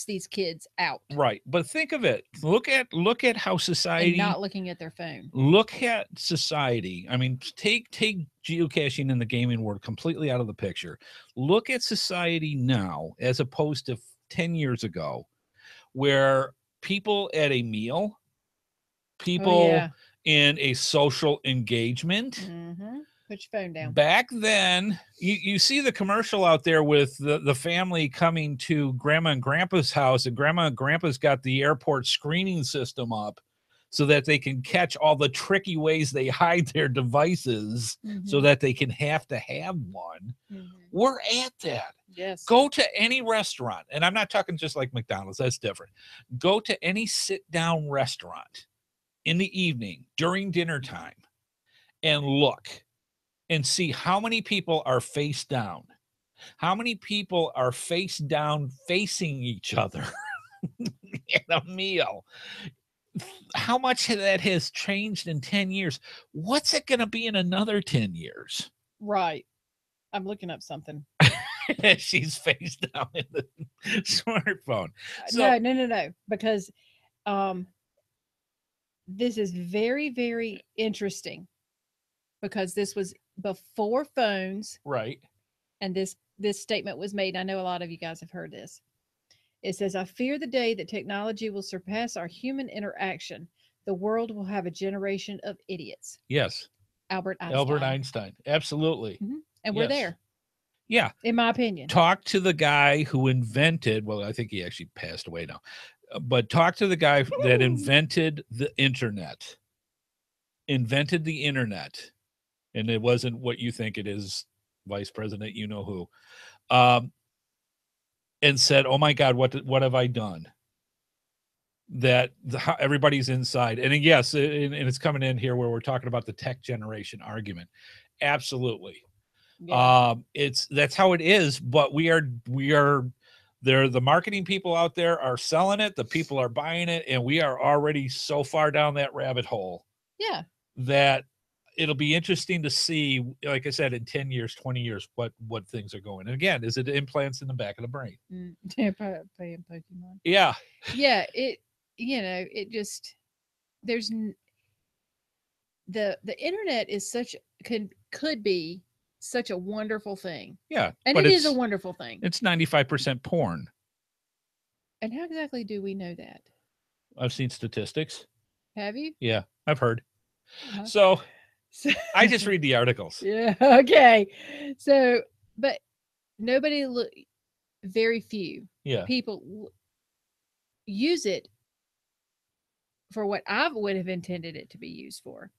Speaker 2: these kids out.
Speaker 1: Right. But think of it. Look at how society,
Speaker 2: and not looking at their phone.
Speaker 1: Look at society. I mean, take geocaching in the gaming world completely out of the picture. Look at society now as opposed to 10 years ago, where people at a meal, people in a social engagement.
Speaker 2: Mm-hmm. Put your phone down.
Speaker 1: Back then, you see the commercial out there with the family coming to grandma and grandpa's house, and grandma and grandpa's got the airport screening system up so that they can catch all the tricky ways they hide their devices so that they can have one. Mm-hmm. We're at that.
Speaker 2: Yes.
Speaker 1: Go to any restaurant, and I'm not talking just like McDonald's. That's different. Go to any sit-down restaurant in the evening during dinner time and look and see how many people are face down. How many people are face down facing each other at a meal? How much of that has changed in 10 years? What's it going to be in another 10 years?
Speaker 2: Right. I'm looking up something.
Speaker 1: She's face down in the smartphone. So,
Speaker 2: No. Because this is very, very interesting, because this was before phones.
Speaker 1: Right.
Speaker 2: And this statement was made. I know a lot of you guys have heard this. It says, I fear the day that technology will surpass our human interaction. The world will have a generation of idiots.
Speaker 1: Yes.
Speaker 2: Albert Einstein.
Speaker 1: Absolutely.
Speaker 2: Mm-hmm. And we're there.
Speaker 1: Yeah.
Speaker 2: In my opinion.
Speaker 1: Talk to the guy who invented, well, I think he actually passed away now, but talk to the guy that invented the internet. And it wasn't what you think it is, Vice President, you know who, and said, oh my God, what have I done? That everybody's inside. And yes, and it's coming in here where we're talking about the tech generation argument. Absolutely. Yeah. That's how it is, but we are the marketing people out there are selling it. The people are buying it. And we are already so far down that rabbit hole.
Speaker 2: Yeah.
Speaker 1: That it'll be interesting to see, like I said, in 10 years, 20 years, what things are going. And again, is it implants in the back of the brain?
Speaker 2: Playing Pokemon.
Speaker 1: Yeah.
Speaker 2: Yeah. It just, there's the internet is could be such a wonderful thing.
Speaker 1: Yeah.
Speaker 2: And it is a wonderful thing.
Speaker 1: It's 95% porn.
Speaker 2: And how exactly do we know that?
Speaker 1: I've seen statistics.
Speaker 2: Have you?
Speaker 1: Yeah, I've heard. Uh-huh. So I just read the articles.
Speaker 2: Yeah. Okay. So, but very few people use it for what I would have intended it to be used for.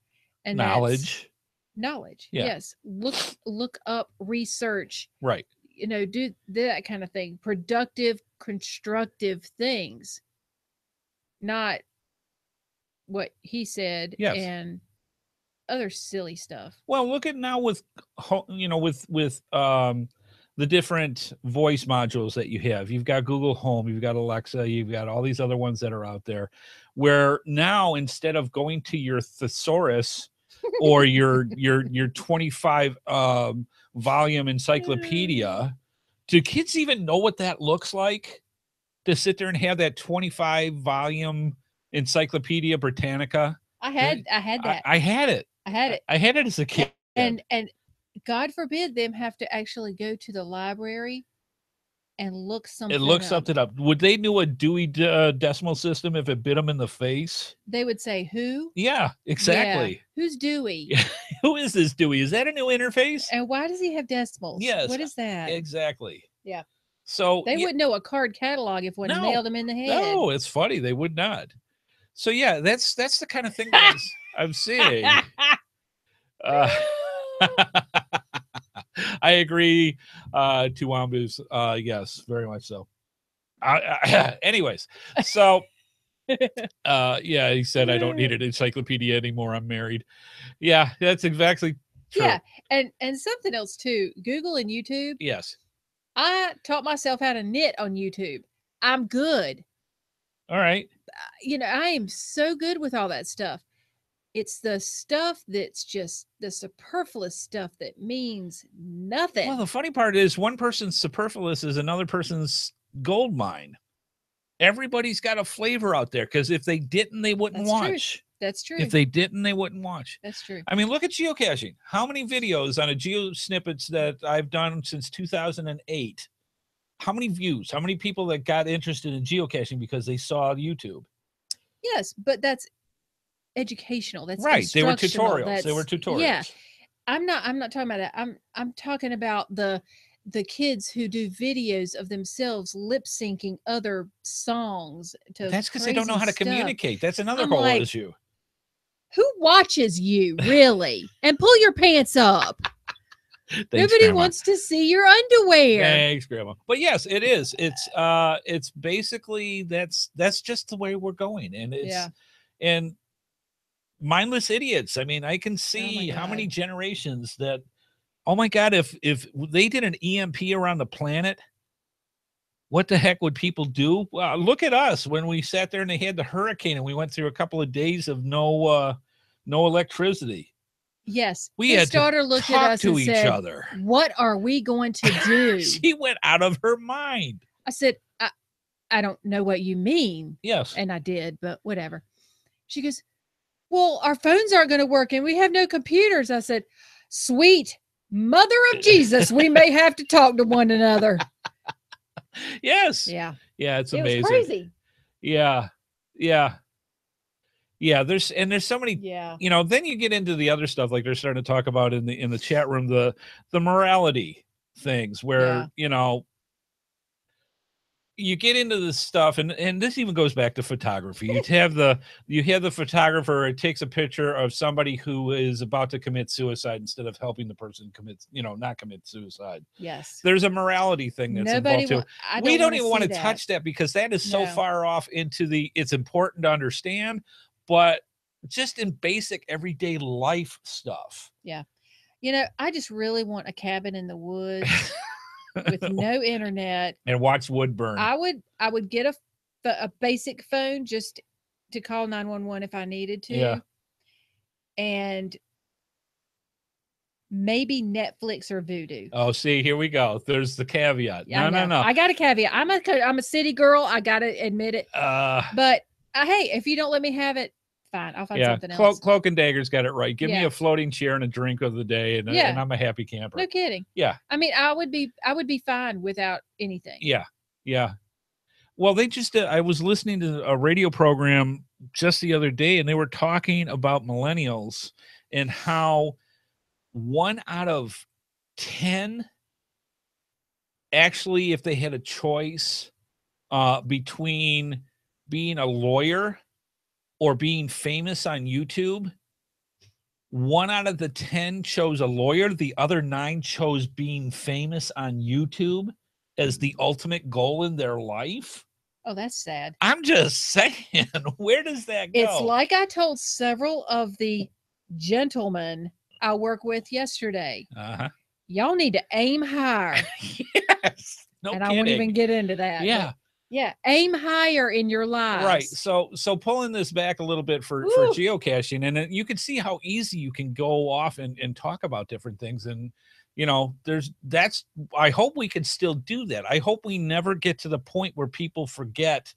Speaker 2: And
Speaker 1: knowledge.
Speaker 2: Yeah. Yes. Look up, research.
Speaker 1: Right.
Speaker 2: Do that kind of thing. Productive, constructive things. Not what he said.
Speaker 1: Yes.
Speaker 2: And other silly stuff.
Speaker 1: Well, look at now with the the different voice modules that you have. You've got Google Home, you've got Alexa, you've got all these other ones that are out there, where now instead of going to your thesaurus or your 25 volume encyclopedia, do kids even know what that looks like? To sit there and have that 25 volume Encyclopedia Britannica.
Speaker 2: I had that.
Speaker 1: I had it.
Speaker 2: I had it.
Speaker 1: I had it as a kid.
Speaker 2: And God forbid them have to actually go to the library and look something up.
Speaker 1: It looks something up. Would they know a Dewey Decimal System if it bit them in the face?
Speaker 2: They would say, who?
Speaker 1: Yeah, exactly.
Speaker 2: Yeah. Who's Dewey?
Speaker 1: Who is this Dewey? Is that a new interface?
Speaker 2: And why does he have decimals?
Speaker 1: Yes.
Speaker 2: What is that?
Speaker 1: Exactly.
Speaker 2: Yeah.
Speaker 1: So
Speaker 2: they wouldn't know a card catalog if one nailed them in the head.
Speaker 1: No, it's funny. They would not. So yeah, that's the kind of thing that I'm seeing. I agree, Tuambu's. Yes, very much so. Anyways, so yeah, he said I don't need an encyclopedia anymore. I'm married. Yeah, that's exactly true.
Speaker 2: Yeah, and something else too. Google and YouTube.
Speaker 1: Yes.
Speaker 2: I taught myself how to knit on YouTube. I'm good.
Speaker 1: All right.
Speaker 2: I am so good with all that stuff. It's the stuff that's just the superfluous stuff that means nothing.
Speaker 1: Well, the funny part is one person's superfluous is another person's gold mine. Everybody's got a flavor out there, because if they didn't, they wouldn't watch.
Speaker 2: True. That's true.
Speaker 1: If they didn't, they wouldn't watch.
Speaker 2: That's true.
Speaker 1: I mean, look at geocaching. How many videos on a GeoSnippits that I've done since 2008? How many views? How many people that got interested in geocaching because they saw YouTube?
Speaker 2: Yes, but that's educational. That's
Speaker 1: right. They were
Speaker 2: instructional.
Speaker 1: tutorials. They were tutorials. Yeah.
Speaker 2: I'm not talking about that. I'm talking about the kids who do videos of themselves lip syncing other songs to.
Speaker 1: That's because they don't know how to communicate. That's another whole issue.
Speaker 2: Who watches you, really? And pull your pants up.
Speaker 1: Thanks,
Speaker 2: Nobody
Speaker 1: Grandma.
Speaker 2: Wants to see your underwear.
Speaker 1: Thanks, Grandma. But yes, it is. It's basically that's just the way we're going, and and mindless idiots. I mean, I can see how many generations that. Oh my God! If they did an EMP around the planet, what the heck would people do? Well, look at us when we sat there and they had the hurricane and we went through a couple of days of no electricity.
Speaker 2: Yes.
Speaker 1: We had
Speaker 2: daughter looked at us
Speaker 1: to
Speaker 2: and
Speaker 1: each
Speaker 2: said,
Speaker 1: other.
Speaker 2: What are we going to do?
Speaker 1: She went out of her mind.
Speaker 2: I said, I don't know what you mean.
Speaker 1: Yes.
Speaker 2: And I did, but whatever. She goes, well, our phones aren't going to work and we have no computers. I said, sweet mother of Jesus, we may have to talk to one another.
Speaker 1: Yes.
Speaker 2: Yeah.
Speaker 1: Yeah, it's amazing.
Speaker 2: It was crazy.
Speaker 1: Yeah. Yeah. Yeah, there's so many, then you get into the other stuff, like they're starting to talk about in the chat room, the morality things where, you get into this stuff, and this even goes back to photography. You have the photographer, it takes a picture of somebody who is about to commit suicide instead of helping the person not commit suicide.
Speaker 2: Yes.
Speaker 1: There's a morality thing that's involved too. We don't even want to touch that because that is so far off into it's important to understand, but just in basic everyday life stuff.
Speaker 2: Yeah. I just really want a cabin in the woods. With no internet
Speaker 1: and watch wood burn.
Speaker 2: I would get a basic phone just to call 911 if I needed to.
Speaker 1: Yeah. And
Speaker 2: maybe Netflix or Vudu.
Speaker 1: Oh, see, here we go. There's the caveat.
Speaker 2: Yeah,
Speaker 1: No.
Speaker 2: I got a caveat. I'm a city girl. I got to admit it. But hey, if you don't let me have it, fine. I'll find something else.
Speaker 1: Cloak and Dagger's got it right. Give me a floating chair and a drink of the day, and I'm a happy camper.
Speaker 2: No kidding.
Speaker 1: Yeah.
Speaker 2: I mean, I would be fine without anything.
Speaker 1: Yeah. Yeah. Well, they just I was listening to a radio program just the other day, and they were talking about millennials and how 1 out of 10 actually, if they had a choice between being a lawyer or being famous on YouTube, 1 out of the 10 chose a lawyer. The other 9 chose being famous on YouTube as the ultimate goal in their life.
Speaker 2: Oh, that's sad.
Speaker 1: I'm just saying, where does that go?
Speaker 2: It's like I told several of the gentlemen I work with yesterday.
Speaker 1: Uh-huh.
Speaker 2: Y'all need to aim higher.
Speaker 1: Yes. No
Speaker 2: And
Speaker 1: kidding.
Speaker 2: I won't even get into that.
Speaker 1: Yeah.
Speaker 2: Yeah. Aim higher in your lives.
Speaker 1: Right. So pulling this back a little bit for geocaching, and then you can see how easy you can go off and talk about different things. And, I hope we can still do that. I hope we never get to the point where people forget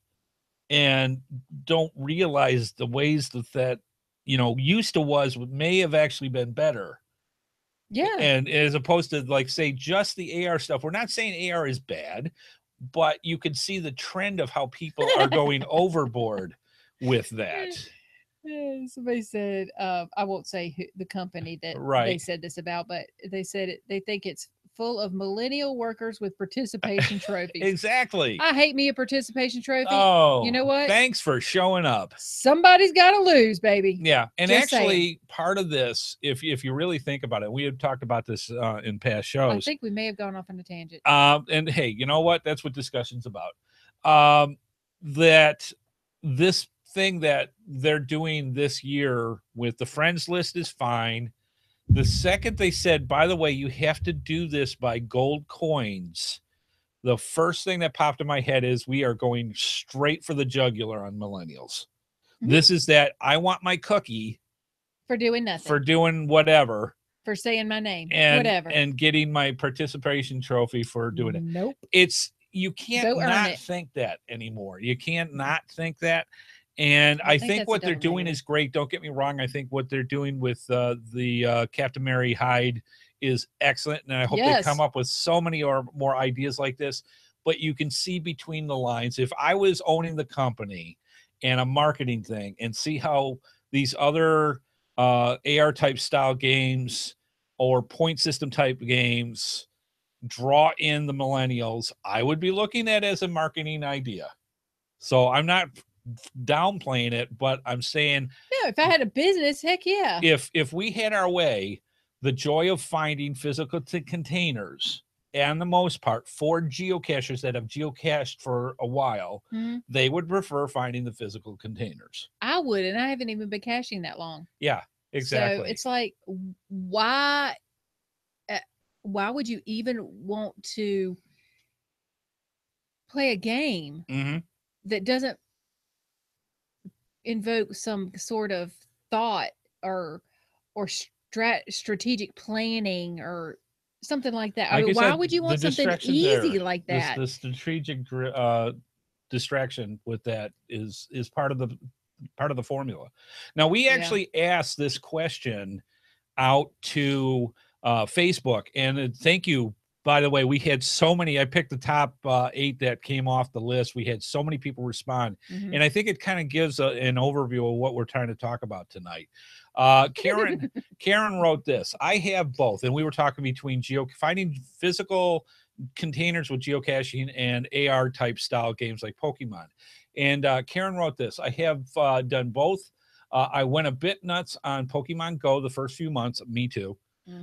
Speaker 1: and don't realize the ways that used to was may have actually been better.
Speaker 2: Yeah.
Speaker 1: And as opposed to, like, say, just the AR stuff. We're not saying AR is bad, but you can see the trend of how people are going overboard with that.
Speaker 2: Somebody said, I won't say the company that they said this about, but they said they think it's full of millennial workers with participation trophies.
Speaker 1: Exactly.
Speaker 2: I hate me a participation trophy.
Speaker 1: Oh,
Speaker 2: you know what?
Speaker 1: Thanks for showing up.
Speaker 2: Somebody's got to lose, baby.
Speaker 1: Yeah. And
Speaker 2: Just
Speaker 1: actually,
Speaker 2: saying.
Speaker 1: part of this, if you really think about it, we had talked about this in past shows.
Speaker 2: I think we may have gone off on a tangent.
Speaker 1: And hey, you know what? That's what discussion's about. That this thing that they're doing this year with the friends list is fine. The second they said, by the way, you have to do this by gold coins, the first thing that popped in my head is we are going straight for the jugular on millennials. Mm-hmm. This is that I want my cookie
Speaker 2: for doing nothing,
Speaker 1: for doing whatever,
Speaker 2: for saying my name,
Speaker 1: and
Speaker 2: whatever,
Speaker 1: and getting my participation trophy for doing it.
Speaker 2: Nope.
Speaker 1: You can't not think that anymore. You can't not think that. And I think what they're doing is great. Don't get me wrong. I think what they're doing with the Captain Mary hide is excellent. And I hope they come up with so many or more ideas like this. But you can see between the lines. If I was owning the company and a marketing thing and see how these other AR type style games or point system type games draw in the millennials, I would be looking at it as a marketing idea. So I'm not downplaying it, but I'm saying,
Speaker 2: yeah, if I had a business, heck yeah.
Speaker 1: If we had our way, the joy of finding physical containers, and the most part for geocachers that have geocached for a while, they would prefer finding the physical containers.
Speaker 2: I would, and I haven't even been caching that long.
Speaker 1: Yeah, exactly.
Speaker 2: So it's like, why would you even want to play a game that doesn't invoke some sort of thought or strategic planning or something like that?
Speaker 1: Like
Speaker 2: why would you want something easy like that?
Speaker 1: The strategic distraction with that is part of the formula. Now, we actually asked this question out to Facebook, and thank you. By the way, we had so many. I picked the top 8 that came off the list. We had so many people respond. And I think it kind of gives an overview of what we're trying to talk about tonight. Karen wrote this. I have both. And we were talking between finding physical containers with geocaching and AR type style games like Pokemon. And Karen wrote this. I have done both. I went a bit nuts on Pokemon Go the first few months. Me too.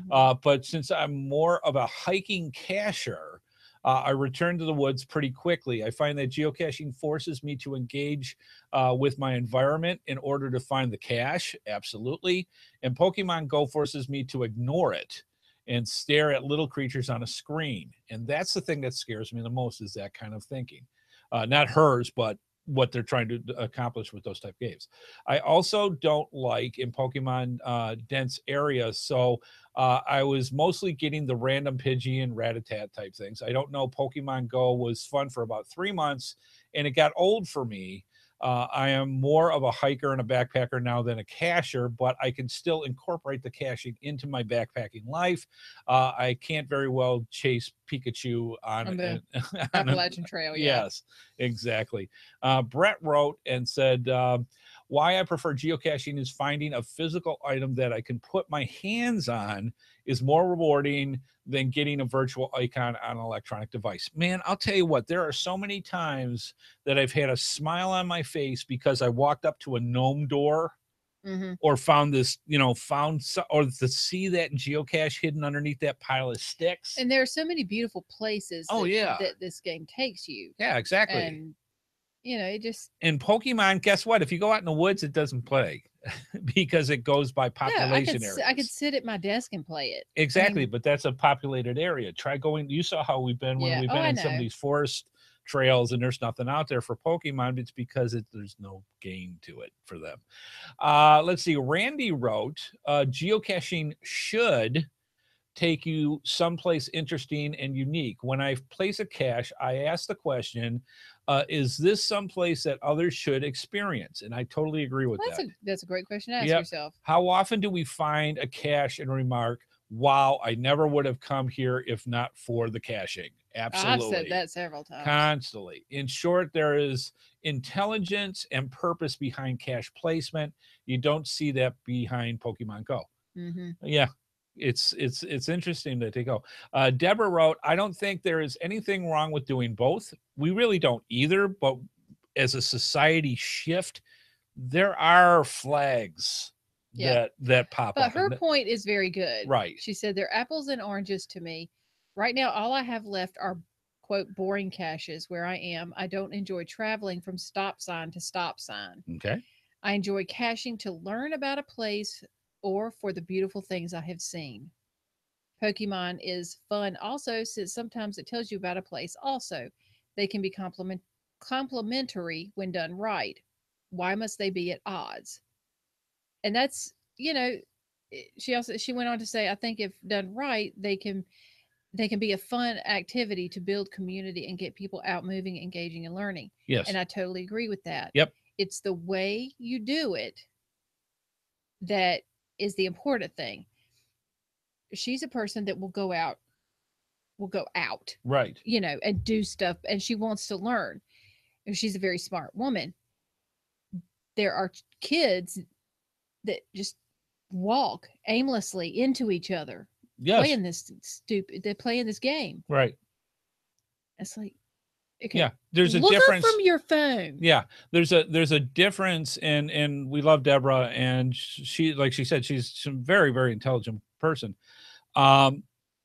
Speaker 1: But since I'm more of a hiking cacher, I return to the woods pretty quickly. I find that geocaching forces me to engage with my environment in order to find the cache. Absolutely. And Pokemon Go forces me to ignore it and stare at little creatures on a screen. And that's the thing that scares me the most, is that kind of thinking. Not hers, but what they're trying to accomplish with those type of games. I also don't like in Pokemon dense areas. So I was mostly getting the random Pidgey and Rattata type things. I don't know. Pokemon Go was fun for about 3 months and it got old for me. I am more of a hiker and a backpacker now than a cacher, but I can still incorporate the caching into my backpacking life. I can't very well chase Pikachu on
Speaker 2: the Appalachian Trail.
Speaker 1: Yeah. Yes, exactly. Brett wrote and said, why I prefer geocaching is finding a physical item that I can put my hands on is more rewarding than getting a virtual icon on an electronic device. Man, I'll tell you what, there are so many times that I've had a smile on my face because I walked up to a gnome door or found this, or to see that geocache hidden underneath that pile of sticks.
Speaker 2: And there are so many beautiful places that this game takes you.
Speaker 1: Yeah, exactly.
Speaker 2: And it just,
Speaker 1: in Pokemon, guess what? If you go out in the woods, it doesn't play because it goes by
Speaker 2: no,
Speaker 1: population areas.
Speaker 2: I could sit at my desk and play it. I
Speaker 1: Exactly,
Speaker 2: mean,
Speaker 1: but that's a populated area. Try going. You saw how we've been when
Speaker 2: yeah.
Speaker 1: we've
Speaker 2: Oh,
Speaker 1: been
Speaker 2: I
Speaker 1: in some of
Speaker 2: know.
Speaker 1: these forest trails, and there's nothing out there for Pokemon. It's because there's no game to it for them. Let's see. Randy wrote, geocaching should take you someplace interesting and unique. When I place a cache, I ask the question, is this someplace that others should experience? And I totally agree with that.
Speaker 2: That's a great question to ask
Speaker 1: Yep.
Speaker 2: yourself.
Speaker 1: How often do we find a cache and remark, wow, I never would have come here if not for the caching? Absolutely.
Speaker 2: I've said that several times.
Speaker 1: Constantly. In short, there is intelligence and purpose behind cache placement. You don't see that behind Pokemon Go.
Speaker 2: Mm-hmm.
Speaker 1: Yeah, it's interesting that they go. Deborah wrote, I don't think there is anything wrong with doing both. We really don't either, but as a society shift, there are flags that pop
Speaker 2: but
Speaker 1: up.
Speaker 2: her point is very good.
Speaker 1: Right.
Speaker 2: She said they're apples and oranges to me. Right now, all I have left are, quote, boring caches where I am. I don't enjoy traveling from stop sign to stop sign.
Speaker 1: Okay.
Speaker 2: I enjoy caching to learn about a place or for the beautiful things I have seen. Pokemon is fun also, since sometimes it tells you about a place also. They can be complementary when done right. Why must they be at odds? And that's, she went on to say, I think if done right, they can be a fun activity to build community and get people out moving, engaging, and learning.
Speaker 1: Yes.
Speaker 2: And I totally agree with that.
Speaker 1: Yep.
Speaker 2: It's the way you do it that is the important thing. She's a person that will go out,
Speaker 1: Right.
Speaker 2: and do stuff, and she wants to learn. And she's a very smart woman. There are kids that just walk aimlessly into each other,
Speaker 1: Yes.
Speaker 2: they're playing this game.
Speaker 1: Right.
Speaker 2: It's like, okay,
Speaker 1: yeah, there's a
Speaker 2: look
Speaker 1: difference
Speaker 2: up from your phone.
Speaker 1: Yeah, there's a difference, and we love Deborah, and she, like she said, she's a very, very intelligent person.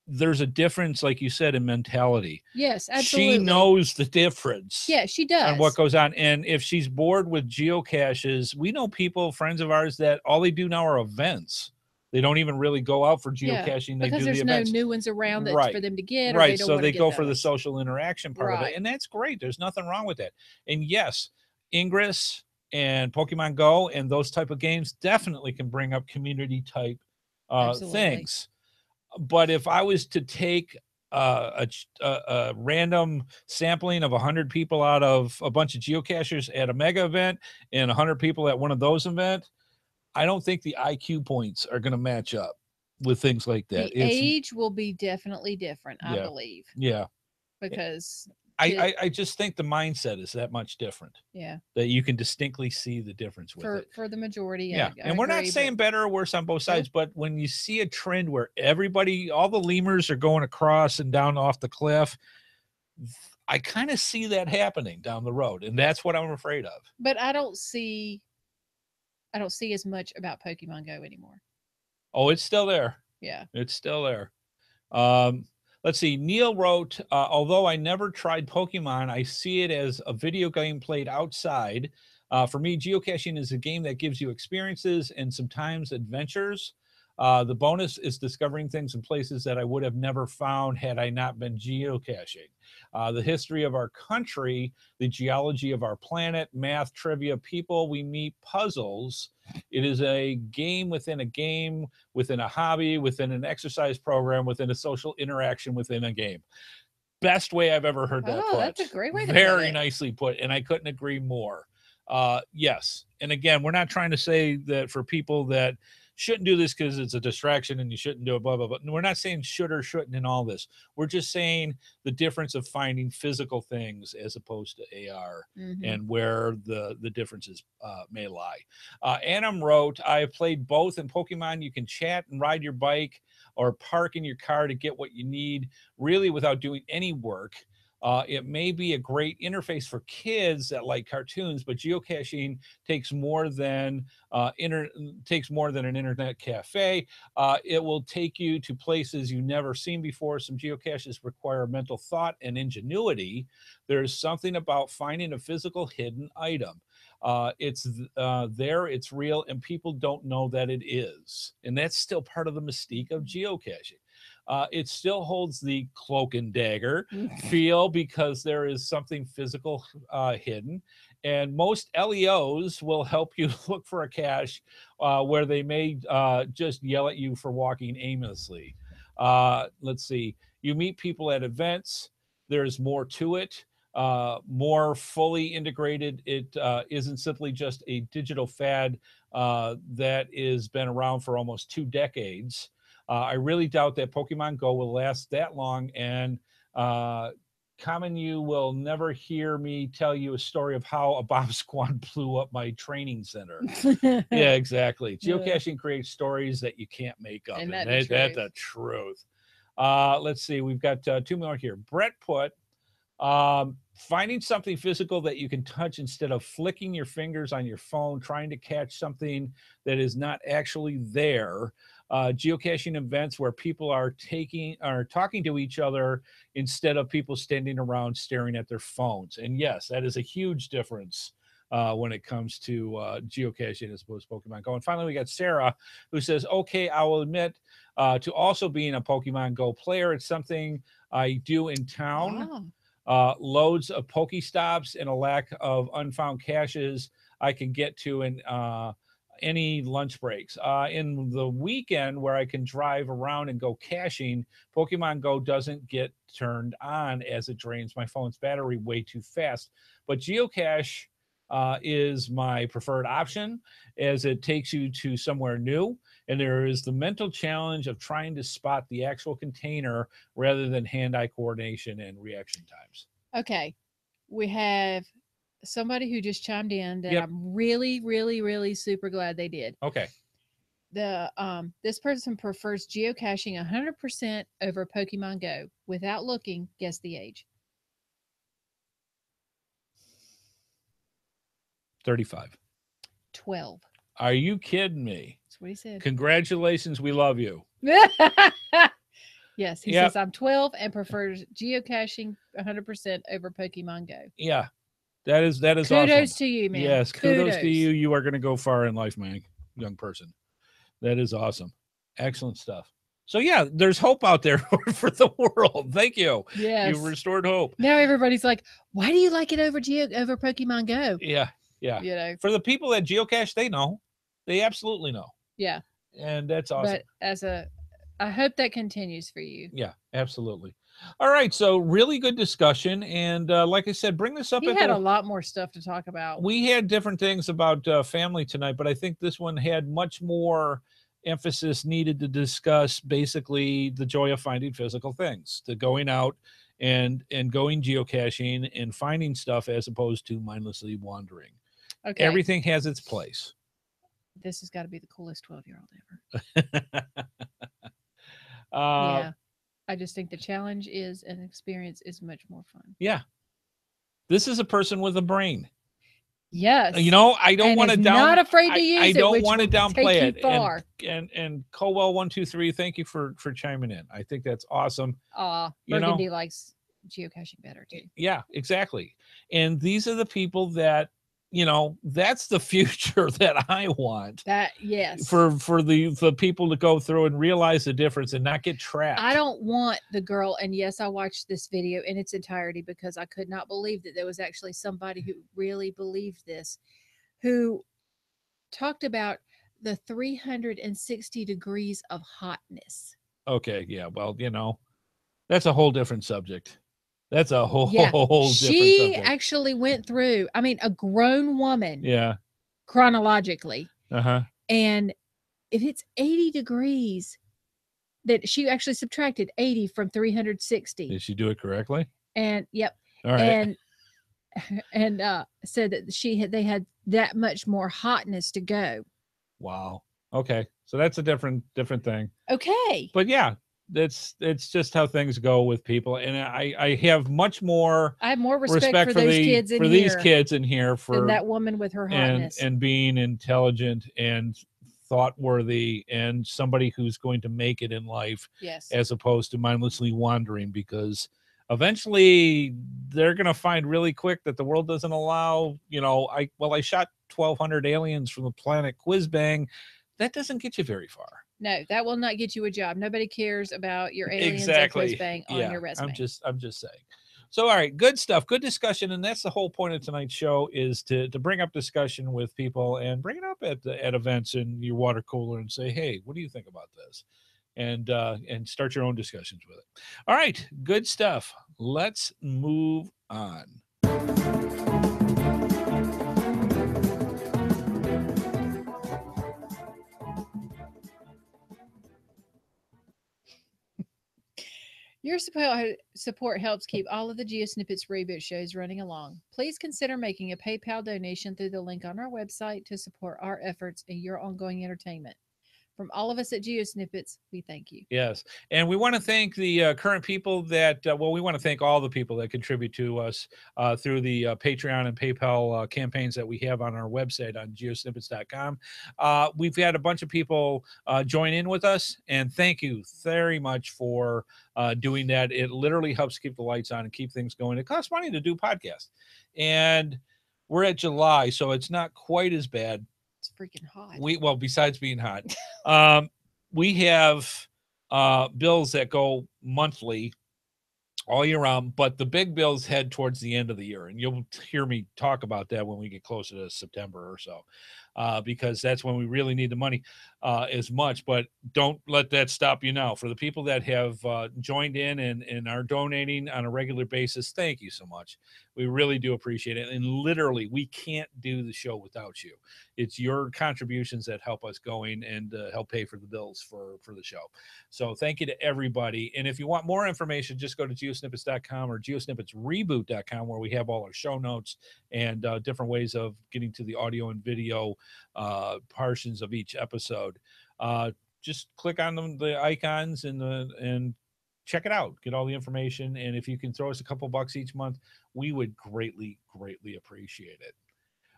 Speaker 1: There's a difference, like you said, in mentality.
Speaker 2: Yes, absolutely.
Speaker 1: She knows the difference.
Speaker 2: Yeah, she does.
Speaker 1: On what goes on. And if she's bored with geocaches, we know people, friends of ours, that all they do now are events. They don't even really go out for geocaching. They
Speaker 2: because
Speaker 1: do
Speaker 2: there's
Speaker 1: the events.
Speaker 2: No new ones around that's
Speaker 1: Right.
Speaker 2: for them to get. Or
Speaker 1: Right.
Speaker 2: they don't
Speaker 1: So they go for the
Speaker 2: those.
Speaker 1: social interaction part of it. And that's great. There's nothing wrong with that. And yes, Ingress and Pokemon Go and those type of games definitely can bring up community type things. But if I was to take a random sampling of 100 people out of a bunch of geocachers at a mega event and 100 people at one of those events, I don't think the IQ points are going to match up with things like that.
Speaker 2: The age will be definitely different, I believe.
Speaker 1: Yeah.
Speaker 2: Because
Speaker 1: I just think the mindset is that much different.
Speaker 2: Yeah.
Speaker 1: That you can distinctly see the difference with it.
Speaker 2: For the majority.
Speaker 1: Yeah. And we're not saying better or worse on both sides, but when you see a trend where all the lemurs are going across and down off the cliff, I kind of see that happening down the road. And that's what I'm afraid of.
Speaker 2: But I don't see as much about Pokemon Go anymore.
Speaker 1: Oh, it's still there.
Speaker 2: Yeah.
Speaker 1: It's still there. Let's see. Neil wrote, although I never tried Pokemon, I see it as a video game played outside. For me, geocaching is a game that gives you experiences and sometimes adventures. The bonus is discovering things in places that I would have never found had I not been geocaching. The history of our country, the geology of our planet, math, trivia, people we meet, puzzles. It is a game, within a hobby, within an exercise program, within a social interaction within a game. Best way I've ever heard that put.
Speaker 2: That's a great way to put it.
Speaker 1: Very nicely put, and I couldn't agree more. Yes. And again, we're not trying to say that for people that shouldn't do this because it's a distraction and you shouldn't do it, blah, blah, blah. We're not saying should or shouldn't in all this. We're just saying the difference of finding physical things as opposed to AR and where the differences may lie. Annam wrote, I have played both. In Pokemon, you can chat and ride your bike or park in your car to get what you need, really without doing any work. It may be a great interface for kids that like cartoons, but geocaching takes more than an internet cafe. It will take you to places you've never seen before. Some geocaches require mental thought and ingenuity. There's something about finding a physical hidden item. It's there, it's real, and people don't know that it is. And that's still part of the mystique of geocaching. It still holds the cloak and dagger feel because there is something physical hidden. And most LEOs will help you look for a cache where they may just yell at you for walking aimlessly. Let's see. You meet people at events. There's more to it. More fully integrated. It isn't simply just a digital fad that has been around for almost 2 decades. I really doubt that Pokemon Go will last that long, and Common, you will never hear me tell you a story of how a bomb squad blew up my training center. Yeah, exactly. Geocaching creates stories that you can't make up. And that's the truth. Let's see. We've got 2 more here. Brett put, finding something physical that you can touch instead of flicking your fingers on your phone, trying to catch something that is not actually there. Geocaching events where people are talking to each other instead of people standing around staring at their phones. And yes, that is a huge difference when it comes to geocaching as opposed to Pokemon Go. And finally, we got Sarah, who says, okay, I will admit to also being a Pokemon Go player. It's something I do in town. Loads of Pokestops and a lack of unfound caches I can get to in any lunch breaks. In the weekend where I can drive around and go caching, Pokemon Go doesn't get turned on as it drains my phone's battery way too fast. But geocache is my preferred option as it takes you to somewhere new. And there is the mental challenge of trying to spot the actual container rather than hand-eye coordination and reaction times.
Speaker 2: Okay. We have somebody who just chimed in that I'm really, really, really super glad they did.
Speaker 1: Okay.
Speaker 2: This person prefers geocaching 100% over Pokemon Go. Without looking, guess the age.
Speaker 1: 35.
Speaker 2: 12.
Speaker 1: Are you kidding me?
Speaker 2: That's what he said.
Speaker 1: Congratulations. We love you.
Speaker 2: Yes. He says, I'm 12 and prefers geocaching 100% over Pokemon Go.
Speaker 1: Yeah. That is
Speaker 2: kudos
Speaker 1: awesome.
Speaker 2: To you, man.
Speaker 1: Yes. Kudos to you. You are going to go far in life, man, young person. That is awesome. Excellent stuff. So yeah, there's hope out there for the world. Thank you.
Speaker 2: Yes.
Speaker 1: You've restored hope.
Speaker 2: Now everybody's like, why do you like it over Pokemon Go?
Speaker 1: Yeah. Yeah.
Speaker 2: You know,
Speaker 1: for the people that geocache, they know. They absolutely know.
Speaker 2: Yeah.
Speaker 1: And that's awesome.
Speaker 2: But I hope that continues for you.
Speaker 1: Yeah, absolutely. All right. So really good discussion. And like I said, bring this up.
Speaker 2: He had a lot more stuff to talk about.
Speaker 1: We had different things about family tonight, but I think this one had much more emphasis needed to discuss basically the joy of finding physical things, to going out and going geocaching and finding stuff as opposed to mindlessly wandering. Okay. Everything has its place.
Speaker 2: This has got to be the coolest 12-year-old ever. Yeah. I just think the challenge is an experience is much more fun.
Speaker 1: Yeah. This is a person with a brain.
Speaker 2: Yes.
Speaker 1: You know, I don't want to
Speaker 2: not afraid to use it.
Speaker 1: I don't want to downplay it.
Speaker 2: Far.
Speaker 1: And Colwell 123, thank you for chiming in. I think that's awesome.
Speaker 2: Burgundy likes geocaching better too.
Speaker 1: Yeah, exactly. And these are the people that, you know, that's the future that I want.
Speaker 2: That yes.
Speaker 1: For the people to go through and realize the difference and not get trapped.
Speaker 2: I don't want the girl, and yes, I watched this video in its entirety because I could not believe that there was actually somebody who really believed this, who talked about the 360 degrees of hotness.
Speaker 1: Okay, yeah. Well, you know, that's a whole different subject. That's a whole different
Speaker 2: She
Speaker 1: subject.
Speaker 2: actually went through, I mean, a grown woman.
Speaker 1: Yeah.
Speaker 2: Chronologically.
Speaker 1: Uh-huh.
Speaker 2: And if it's 80 degrees, that she actually subtracted 80 from 360.
Speaker 1: Did she do it correctly?
Speaker 2: And yep.
Speaker 1: All right.
Speaker 2: And said that they had that much more hotness to go.
Speaker 1: Wow. Okay. So that's a different thing.
Speaker 2: Okay.
Speaker 1: But yeah, it's just how things go with people, and I have much more
Speaker 2: I have more respect for
Speaker 1: for
Speaker 2: those kids in
Speaker 1: these
Speaker 2: here
Speaker 1: kids in here for
Speaker 2: than that woman with her hotness.
Speaker 1: and being intelligent and thought worthy and somebody who's going to make it in life,
Speaker 2: yes,
Speaker 1: as opposed to mindlessly wandering, because eventually they're going to find really quick that the world doesn't allow, I shot 1,200 aliens from the planet Quizbang. That doesn't get you very far.
Speaker 2: No, that will not get you a job. Nobody cares about your aliens
Speaker 1: Exactly.
Speaker 2: and Quizbang on your resume.
Speaker 1: I'm just saying. So, all right, good stuff, good discussion, and that's the whole point of tonight's show, is to bring up discussion with people and bring it up at events in your water cooler and say, hey, what do you think about this? And start your own discussions with it. All right, good stuff. Let's move on.
Speaker 2: Your support helps keep all of the GeoSnippits Reboot shows running along. Please consider making a PayPal donation through the link on our website to support our efforts and your ongoing entertainment. From all of us at GeoSnippets, we thank you.
Speaker 1: Yes. And we want to thank the current people that, we want to thank all the people that contribute to us through the Patreon and PayPal campaigns that we have on our website on geosnippets.com. We've had a bunch of people join in with us, and thank you very much for doing that. It literally helps keep the lights on and keep things going. It costs money to do podcasts. And we're at July, so it's not quite as bad.
Speaker 2: It's freaking hot.
Speaker 1: Besides being hot, we have bills that go monthly all year round, but the big bills head towards the end of the year, and you'll hear me talk about that when we get closer to September or so, because that's when we really need the money as much. But don't let that stop you now. For the people that have joined in and are donating on a regular basis, thank you so much. We really do appreciate it. And literally, we can't do the show without you. It's your contributions that help us going and help pay for the bills for the show. So thank you to everybody. And if you want more information, just go to geosnippets.com or geosnippetsreboot.com, where we have all our show notes and different ways of getting to the audio and video portions of each episode. Just click on the icons and check it out. Get all the information. And if you can throw us a couple bucks each month, we would greatly, greatly appreciate it.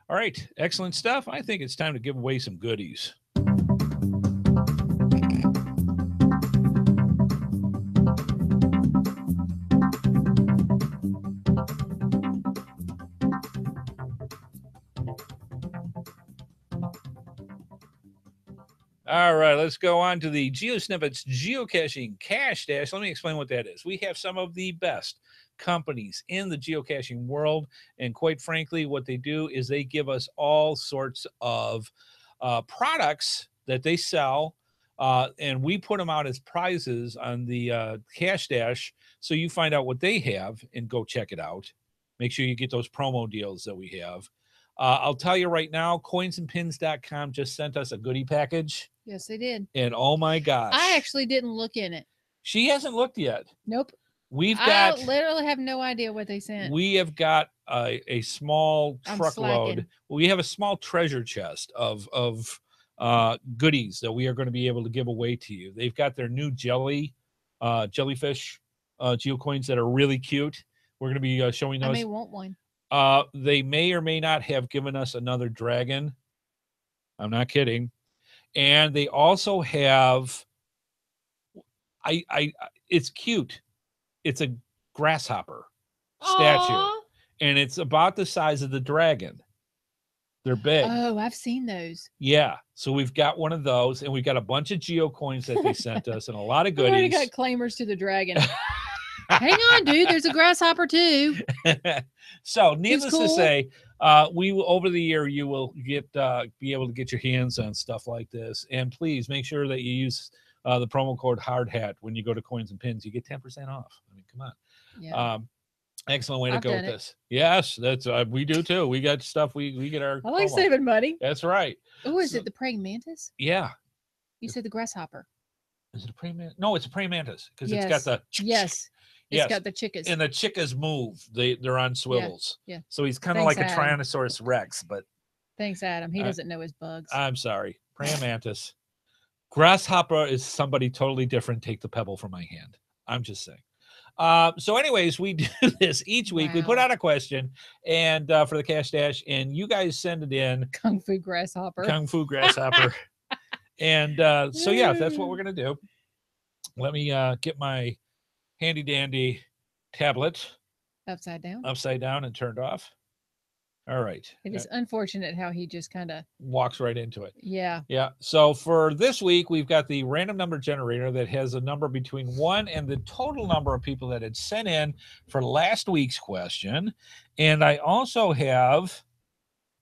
Speaker 1: All right. Excellent stuff. I think it's time to give away some goodies. All right, let's go on to the GeoSnippits Geocaching Cache Dash. Let me explain what that is. We have some of the best companies in the geocaching world, and quite frankly, what they do is they give us all sorts of products that they sell, and we put them out as prizes on the Cache Dash, so you find out what they have and go check it out. Make sure you get those promo deals that we have. I'll tell you right now, coinsandpins.com just sent us a goodie package.
Speaker 2: Yes, they did.
Speaker 1: And oh my gosh.
Speaker 2: I actually didn't look in it.
Speaker 1: She hasn't looked yet.
Speaker 2: Nope.
Speaker 1: I
Speaker 2: literally have no idea what they sent.
Speaker 1: We have got a small truckload. We have a small treasure chest of goodies that we are going to be able to give away to you. They've got their new jellyfish geocoins that are really cute. We're going to be showing those.
Speaker 2: I may want one.
Speaker 1: They may or may not have given us another dragon. I'm not kidding. And they also have, it's cute. It's a grasshopper statue.
Speaker 2: Aww.
Speaker 1: And it's about the size of the dragon. They're big.
Speaker 2: Oh, I've seen those.
Speaker 1: Yeah. So we've got one of those, and we've got a bunch of geocoins that they sent us and a lot of goodies.
Speaker 2: I already got claimers to the dragon. Hang on, dude. There's a grasshopper too.
Speaker 1: So, needless to say, we will, over the year, you will get be able to get your hands on stuff like this. And please make sure that you use the promo code HeadHardHat when you go to Coins and Pins. You get 10% off. I mean, come on.
Speaker 2: Yeah.
Speaker 1: Excellent way to go with this. Yes, that's we do too. We got stuff. We get our.
Speaker 2: I like
Speaker 1: promo.
Speaker 2: saving money.
Speaker 1: That's right.
Speaker 2: Oh, is it the praying mantis?
Speaker 1: Yeah.
Speaker 2: You said the grasshopper.
Speaker 1: Is it a praying mantis? No, it's a praying mantis because
Speaker 2: yes.
Speaker 1: it's got the.
Speaker 2: Yes. It's got the chickas.
Speaker 1: And the chickas move. They're on swivels.
Speaker 2: Yeah.
Speaker 1: So he's kind of like a Tyrannosaurus Rex, but.
Speaker 2: Thanks, Adam. He doesn't know his bugs.
Speaker 1: I'm sorry. Praying mantis. Grasshopper is somebody totally different. Take the pebble from my hand. I'm just saying. So anyways, we do this each week. We put
Speaker 2: Wow.
Speaker 1: out a question and for the Cash Dash, and you guys send it in.
Speaker 2: Kung Fu Grasshopper.
Speaker 1: Kung Fu Grasshopper. And so, yeah, that's what we're going to do. Let me get my handy dandy tablet
Speaker 2: Upside down.
Speaker 1: and turned off. All right.
Speaker 2: It is unfortunate how he just kind of
Speaker 1: walks right into it.
Speaker 2: Yeah.
Speaker 1: Yeah. So for this week, we've got the random number generator that has a number between 1 and the total number of people that had sent in for last week's question. And I also have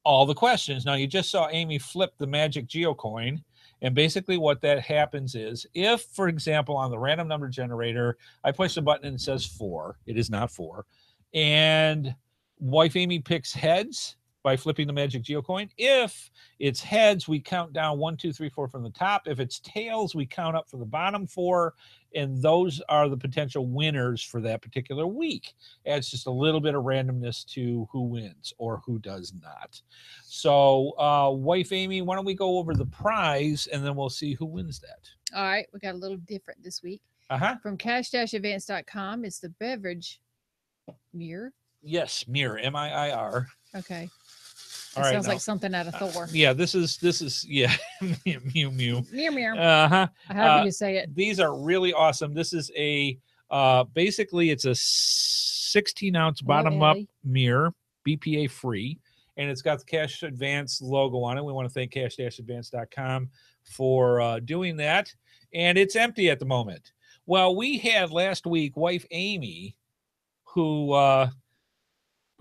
Speaker 1: all the questions. Now, you just saw Amy flip the magic geocoin. And basically what that happens is if, for example, on the random number generator, I push the button and it says 4, it is not 4. And wife Amy picks heads by flipping the magic geocoin. If it's heads, we count down 1, 2, 3, 4 from the top. If it's tails, we count up from the bottom 4. And those are the potential winners for that particular week. Adds just a little bit of randomness to who wins or who does not. So, wife Amy, why don't we go over the prize and then we'll see who wins that.
Speaker 2: All right. We got a little different this week. From cash-events.com, it's the beverage mirror.
Speaker 1: Yes, mirror, M-I-I-R.
Speaker 2: Okay.
Speaker 1: All
Speaker 2: It
Speaker 1: right,
Speaker 2: sounds
Speaker 1: now,
Speaker 2: like something out of Thor.
Speaker 1: Yeah, this is yeah, mew mew.
Speaker 2: Meow meow.
Speaker 1: However
Speaker 2: you say it.
Speaker 1: These are really awesome. This is a basically it's a 16-ounce bottom up mirror, BPA free, and it's got the Cash Advance logo on it. We want to thank cash-advance.com for doing that, and it's empty at the moment. Well, we had last week wife Amy who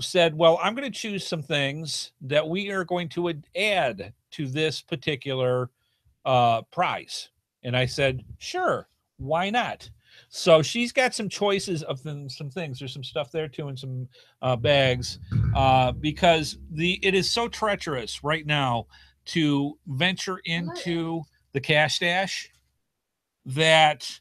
Speaker 1: said, well, I'm going to choose some things that we are going to add to this particular prize. And I said, sure, why not? So she's got some choices of some things. There's some stuff there too, and some bags, because it is so treacherous right now to venture into the Cash Dash that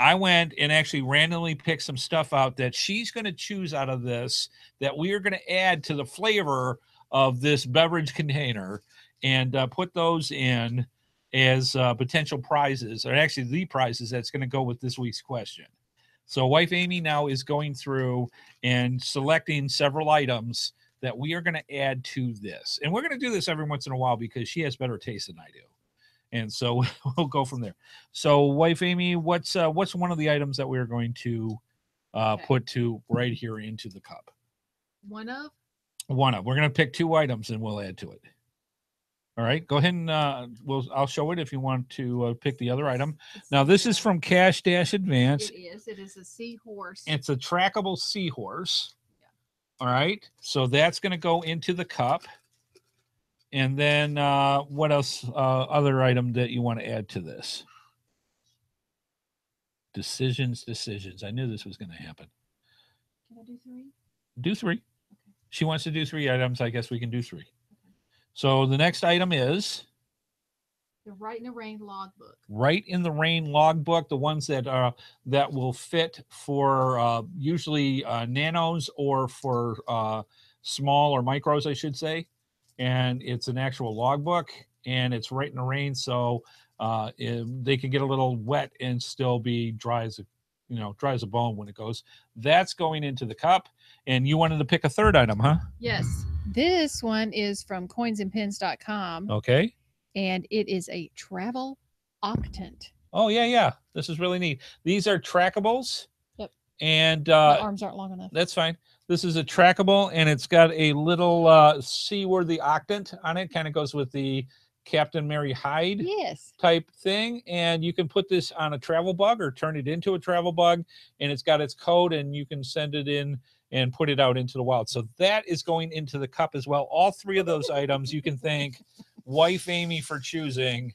Speaker 1: I went and actually randomly picked some stuff out that she's going to choose out of this that we are going to add to the flavor of this beverage container and put those in as potential prizes, or actually the prizes that's going to go with this week's question. So wife Amy now is going through and selecting several items that we are going to add to this. And we're going to do this every once in a while because she has better taste than I do. And so we'll go from there. So, wife Amy, what's one of the items that we're going to put to right here into the cup?
Speaker 2: One of.
Speaker 1: We're going to pick 2 items and we'll add to it. All right, go ahead and I'll show it if you want to pick the other item. Now, this is from Cash Dash Advance.
Speaker 2: It is. It is a seahorse.
Speaker 1: It's a trackable seahorse. Yeah. All right, so that's going to go into the cup. And then what else? Other item that you want to add to this? Decisions. I knew this was going to happen.
Speaker 2: Can I do 3?
Speaker 1: Do 3. Okay. She wants to do 3 items. I guess we can do 3. Okay. So the next item is
Speaker 2: the Right in the Rain logbook.
Speaker 1: Right in the Rain logbook. The ones that will fit for usually nanos or for small or micros, I should say. And it's an actual logbook, and it's right in the rain, so they can get a little wet and still be dry as a bone when it goes. That's going into the cup, and you wanted to pick a third item, huh?
Speaker 2: Yes. This one is from coinsandpins.com.
Speaker 1: Okay.
Speaker 2: And it is a travel octant.
Speaker 1: Oh, yeah. This is really neat. These are trackables.
Speaker 2: Yep.
Speaker 1: And
Speaker 2: my arms aren't long enough.
Speaker 1: That's fine. This is a trackable, and it's got a little seaworthy octant on it. Kind of goes with the Captain Mary Hyde type thing. And you can put this on a travel bug or turn it into a travel bug, and it's got its code, and you can send it in and put it out into the wild. So that is going into the cup as well. All 3 of those items you can thank wife Amy for choosing.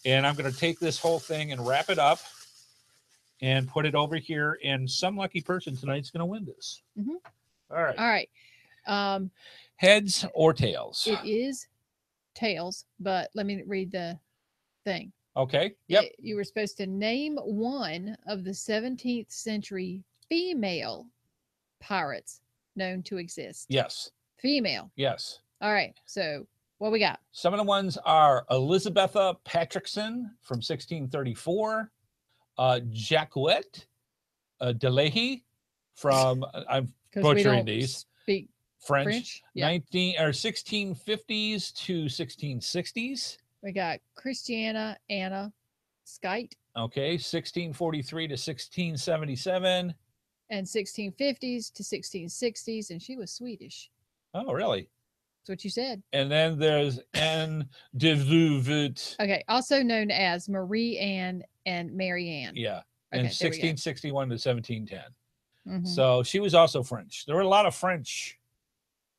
Speaker 1: And I'm going to take this whole thing and wrap it up and put it over here. And some lucky person tonight's going to win this.
Speaker 2: Mm-hmm.
Speaker 1: All
Speaker 2: right.
Speaker 1: Heads or tails?
Speaker 2: It is tails, but let me read the thing.
Speaker 1: Okay. Yep.
Speaker 2: You were supposed to name one of the 17th century female pirates known to exist.
Speaker 1: Yes.
Speaker 2: Female.
Speaker 1: Yes.
Speaker 2: All right. So What we got?
Speaker 1: Some of the ones are Elizabetha Patrickson from 1634, Jacquette Delahy from, I'm butchering these,
Speaker 2: speak
Speaker 1: French.
Speaker 2: Yeah.
Speaker 1: 1650s to 1660s.
Speaker 2: We got Christiana Anna Skite.
Speaker 1: Okay, 1643 to 1677.
Speaker 2: And 1650s to 1660s, and she was Swedish.
Speaker 1: Oh, really?
Speaker 2: That's what you said.
Speaker 1: And then there's Anne de Vuvut.
Speaker 2: Okay, also known as Marie Anne and Mary Anne.
Speaker 1: Yeah,
Speaker 2: okay,
Speaker 1: and 1661 to 1710.
Speaker 2: Mm-hmm.
Speaker 1: So she was also French. There were a lot of French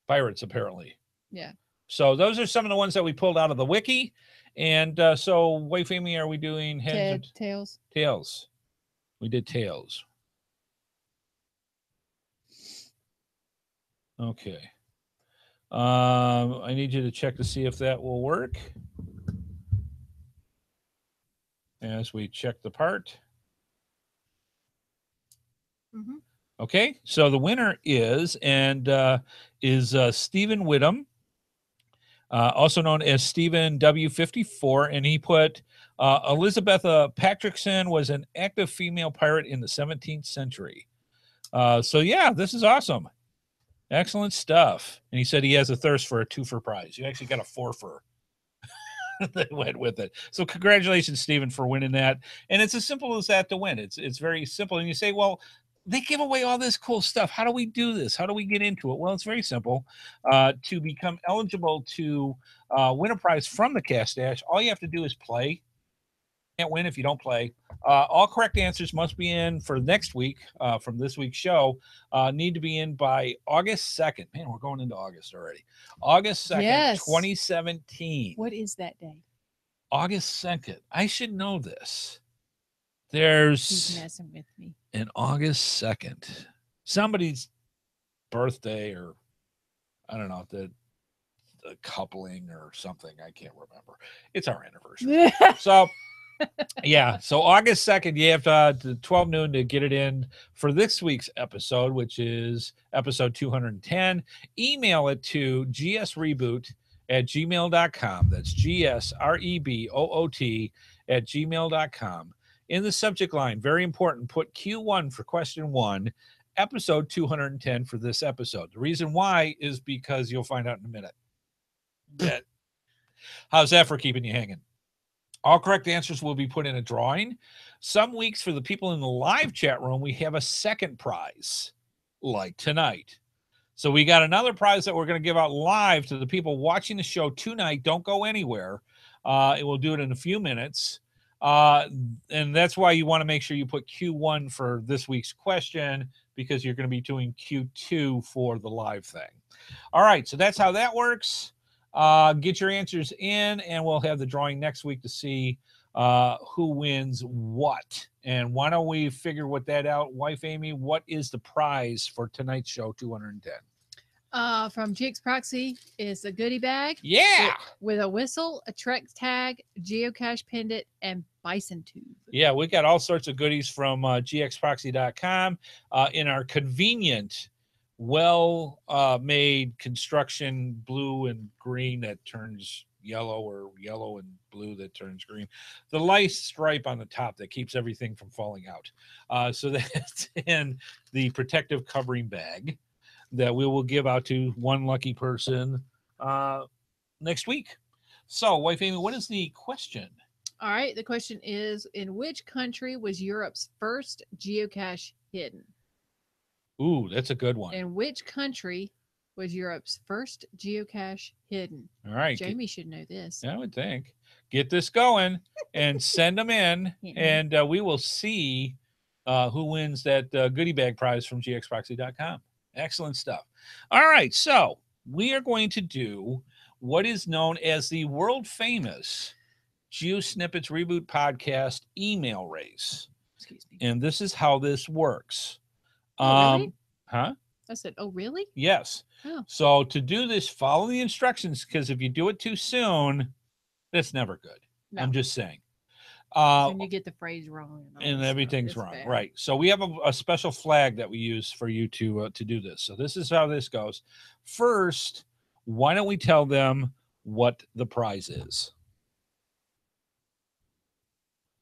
Speaker 1: pirates, apparently.
Speaker 2: Yeah.
Speaker 1: So those are some of the ones that we pulled out of the wiki. And so, Wife Amy, are we doing heads?
Speaker 2: Tails.
Speaker 1: Tails. We did tails. Okay. I need you to check to see if that will work. As we check the part.
Speaker 2: Mm-hmm.
Speaker 1: Okay, so the winner is Stephen Whittam, also known as Stephen W54, and he put Elizabetha Patrickson was an active female pirate in the 17th century. So yeah, this is awesome. Excellent stuff. And he said he has a thirst for a 2-for prize. You actually got a 4-for that went with it. So congratulations, Stephen, for winning that. And it's as simple as that to win. It's very simple. And you say, well, they give away all this cool stuff. How do we do this? How do we get into it? Well, it's very simple. To become eligible to win a prize from the Cash Stash, all you have to do is play. Can't win if you don't play. All correct answers must be in for next week from this week's show. Need to be in by August 2nd. Man, we're going into August already. August 2nd, yes. 2017.
Speaker 2: What is that day?
Speaker 1: August 2nd. I should know this. There's
Speaker 2: He's messing with me.
Speaker 1: An August 2nd. Somebody's birthday, or I don't know, the coupling or something. I can't remember. It's our anniversary. So yeah, so August 2nd, you have to 12 noon to get it in for this week's episode, which is episode 210. Email it to gsreboot@gmail.com. That's gsreboot@gmail.com. In the subject line, very important, put Q1 for question 1, episode 210 for this episode. The reason why is because you'll find out in a minute. How's that for keeping you hanging? All correct answers will be put in a drawing. Some weeks for the people in the live chat room, we have a second prize, like tonight. So we got another prize that we're going to give out live to the people watching the show tonight. Don't go anywhere. We'll do it in a few minutes. And that's why you want to make sure you put Q1 for this week's question, because you're going to be doing Q2 for the live thing. All right, so that's how that works. Get your answers in, and we'll have the drawing next week to see who wins what. And why don't we figure what that out? Wife Amy, what is the prize for tonight's show 210?
Speaker 2: From GX Proxy is a goodie bag.
Speaker 1: Yeah.
Speaker 2: With a whistle, a Trek tag, geocache pendant, and bison tube.
Speaker 1: Yeah, we got all sorts of goodies from gxproxy.com in our convenient, well-made construction blue and green that turns yellow, or yellow and blue that turns green. The light stripe on the top that keeps everything from falling out. So that's in the protective covering bag that we will give out to one lucky person next week. So, Wife Amy, what is the question?
Speaker 2: All right, the question is, in which country was Europe's first geocache hidden?
Speaker 1: Ooh, that's a good one.
Speaker 2: In which country was Europe's first geocache hidden?
Speaker 1: All right.
Speaker 2: Jamie should know this.
Speaker 1: I would think. Get this going and send them in, and we will see who wins that goodie bag prize from gxproxy.com. Excellent stuff. All right, so we are going to do what is known as the world famous GeoSnippits Reboot Podcast email race.
Speaker 2: Excuse me.
Speaker 1: And this is how this works.
Speaker 2: Really?
Speaker 1: Huh?
Speaker 2: I said, oh, really?
Speaker 1: Yes.
Speaker 2: Oh.
Speaker 1: So to do this, follow the instructions, because if you do it too soon, that's never good. No. I'm just saying.
Speaker 2: And you get the phrase wrong.
Speaker 1: And everything's wrong. Bad. Right. So we have a special flag that we use for you to do this. So this is how this goes. First, why don't we tell them what the prize is.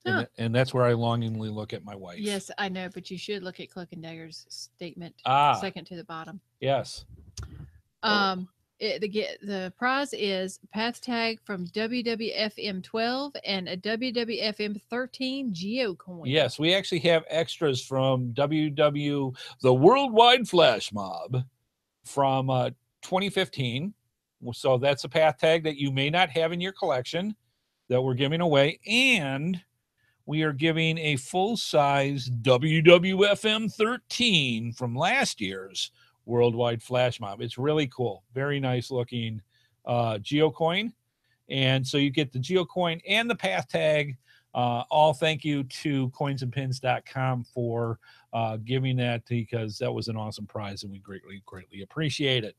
Speaker 2: Huh.
Speaker 1: And that's where I longingly look at my wife.
Speaker 2: Yes, I know, but you should look at Cloak and Dagger's statement second to the bottom.
Speaker 1: Yes.
Speaker 2: The prize is path tag from WWFM 12 and a WWFM 13 geocoin.
Speaker 1: Yes, we actually have extras from the Worldwide Flash Mob from 2015. So that's a path tag that you may not have in your collection that we're giving away. And we are giving a full-size WWFM 13 from last year's Worldwide Flash Mob. It's really cool. Very nice looking geocoin. And so you get the geocoin and the path tag. All thank you to coinsandpins.com for giving that, because that was an awesome prize and we greatly, greatly appreciate it.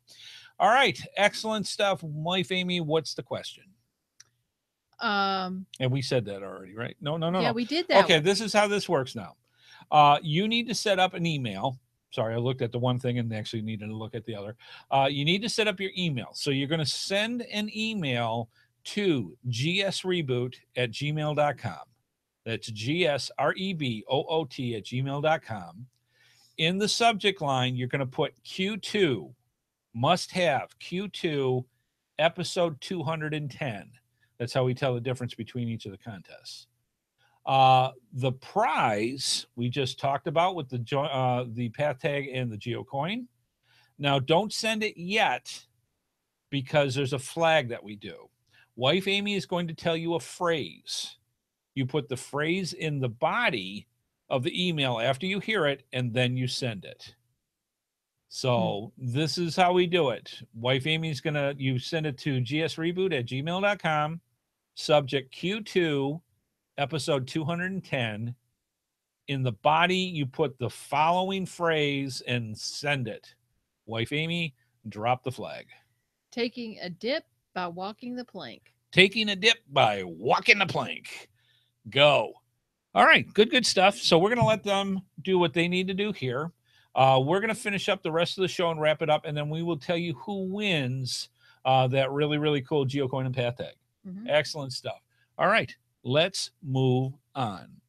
Speaker 1: All right. Excellent stuff. Wife Amy, what's the question? And we said that already, right? No.
Speaker 2: Yeah, we did that.
Speaker 1: Okay,
Speaker 2: one.
Speaker 1: This is how this works now. You need to set up an email. Sorry, I looked at the one thing and actually needed to look at the other. You need to set up your email. So you're going to send an email to gsreboot@gmail.com. That's gsreboot@gmail.com. In the subject line, you're going to put Q2, must have Q2 episode 210. That's how we tell the difference between each of the contests. The prize we just talked about with the path tag and the geocoin. Now, don't send it yet because there's a flag that we do. Wife Amy is going to tell you a phrase. You put the phrase in the body of the email after you hear it, and then you send it. So this is how we do it. Wife Amy's you send it to gsreboot@gmail.com. Subject Q2, episode 210. In the body, you put the following phrase and send it. Wife Amy, drop the flag.
Speaker 2: Taking a dip by walking the plank.
Speaker 1: Taking a dip by walking the plank. Go. All right, good stuff. So we're going to let them do what they need to do here. We're going to finish up the rest of the show and wrap it up, and then we will tell you who wins that really, really cool geocoin and path tag. Mm-hmm. Excellent stuff. All right, let's move on.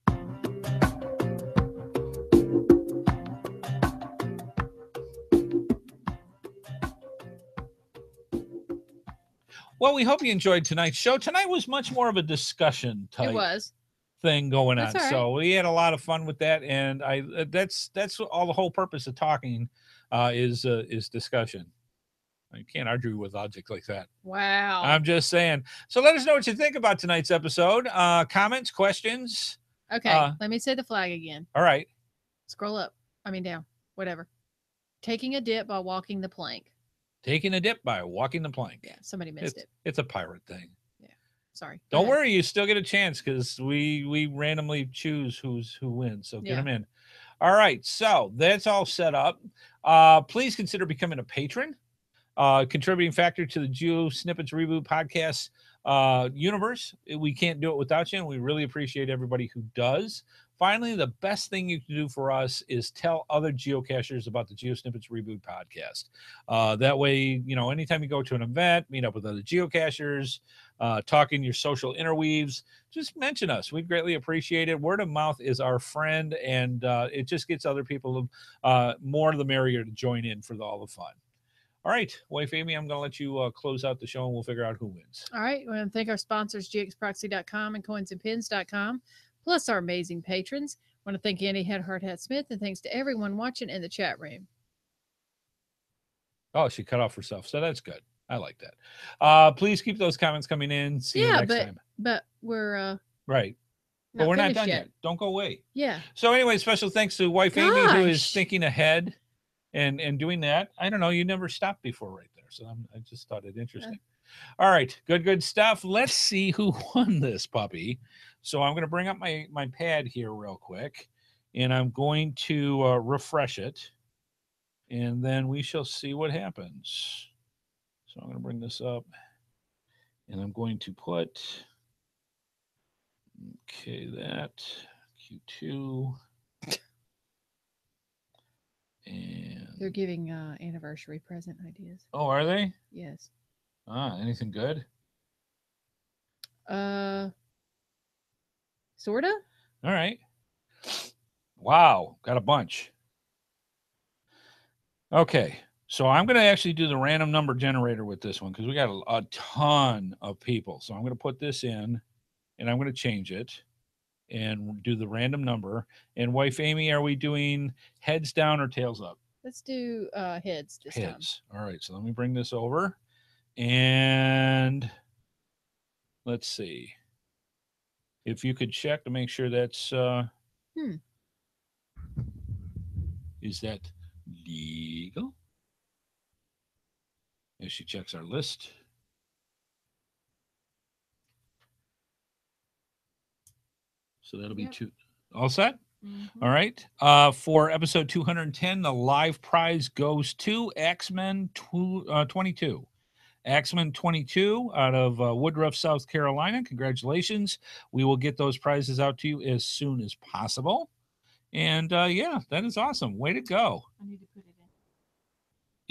Speaker 1: Well, we hope you enjoyed tonight's show. Tonight was much more of a discussion type thing going on. Right. So we had a lot of fun with that, and that's all the whole purpose of talking is discussion. You can't argue with logic like that.
Speaker 2: Wow.
Speaker 1: I'm just saying. So let us know what you think about tonight's episode. Comments, questions.
Speaker 2: Okay, let me say the flag again.
Speaker 1: All right.
Speaker 2: Scroll up. I mean down. Whatever. Taking a dip by walking the plank.
Speaker 1: Taking a dip by walking the plank.
Speaker 2: Yeah, somebody missed it.
Speaker 1: It's a pirate thing.
Speaker 2: Yeah, sorry.
Speaker 1: Don't worry, you still get a chance because we randomly choose who wins. So get them in. All right, so that's all set up. Please consider becoming a patron. Contributing factor to the GeoSnippits Reboot Podcast universe. We can't do it without you, and we really appreciate everybody who does. Finally, the best thing you can do for us is tell other geocachers about the GeoSnippits Reboot Podcast. That way, anytime you go to an event, meet up with other geocachers, talk in your social interweaves, just mention us. We'd greatly appreciate it. Word of mouth is our friend, and it just gets other people, more the merrier, to join in for all the fun. All right, Wife Amy, I'm going to let you close out the show, and we'll figure out who wins.
Speaker 2: All right. We want to thank our sponsors, gxproxy.com and coinsandpins.com, plus our amazing patrons. I want to thank Andy HeadHardHat Smith, and thanks to everyone watching in the chat room.
Speaker 1: Oh, she cut off herself, so that's good. I like that. Please keep those comments coming in. See you next time.
Speaker 2: But we're...
Speaker 1: right. But we're not done yet. Don't go away.
Speaker 2: Yeah.
Speaker 1: So anyway, special thanks to Wife Amy, who is thinking ahead and doing that. I don't know. You never stopped before right there. So I just thought it interesting. Yeah. All right. Good stuff. Let's see who won this puppy. So I'm going to bring up my pad here real quick, and I'm going to refresh it, and then we shall see what happens. So I'm going to bring this up, and I'm going to put, that Q2. And
Speaker 2: they're giving anniversary present ideas.
Speaker 1: Oh, are they?
Speaker 2: Yes.
Speaker 1: Anything good?
Speaker 2: Sorta.
Speaker 1: All right. Wow, got a bunch. Okay, so I'm going to actually do the random number generator with this one because we got a ton of people. So I'm going to put this in, and I'm going to change it and do the random number. And wife Amy, are we doing heads down or tails up?
Speaker 2: Let's do heads this time.
Speaker 1: Heads. All right, so let me bring this over, and let's see if you could check to make sure that's is that legal? As she checks our list. So that'll be two. All set?
Speaker 2: Mm-hmm.
Speaker 1: All right. For episode 210, the live prize goes to Axeman 22. Axeman 22 out of Woodruff, South Carolina. Congratulations. We will get those prizes out to you as soon as possible. And yeah, that is awesome. Way to go.
Speaker 2: I need to put it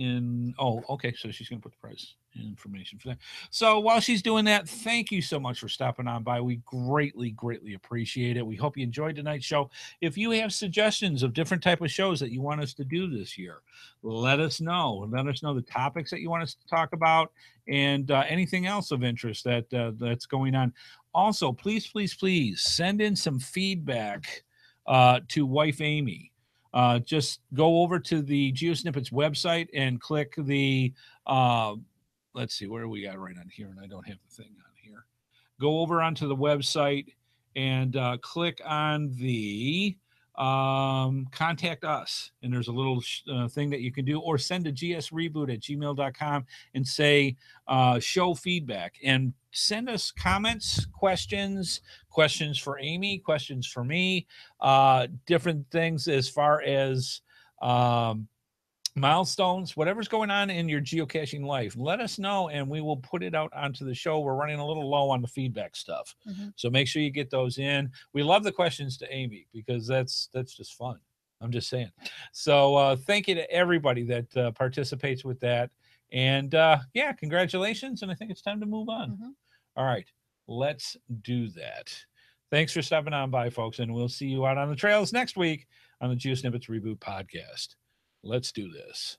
Speaker 1: Okay, so she's going to put the price information for that. So while she's doing that, thank you so much for stopping on by. We greatly appreciate it. We hope you enjoyed tonight's show. If you have suggestions of different type of shows that you want us to do this year, let us know. Let us know the topics that you want us to talk about and anything else of interest that's going on. Also, please send in some feedback to wife Amy. Just go over to the GeoSnippits website and click the, let's see, where do we got right on here? And I don't have the thing on here. Go over onto the website and click on the contact us. And there's a little thing that you can do, or send a gsreboot@gmail.com and say, show feedback, and send us comments, questions for Amy, questions for me, different things as far as milestones, whatever's going on in your geocaching life. Let us know, and we will put it out onto the show. We're running a little low on the feedback stuff, so make sure you get those in. We love the questions to Amy because that's just fun. I'm just saying. So thank you to everybody that participates with that. And yeah, congratulations. And I think it's time to move on. All right, let's do that. Thanks for stopping on by, folks, and we'll see you out on the trails next week on the GeoSnippits Reboot Podcast. Let's do this.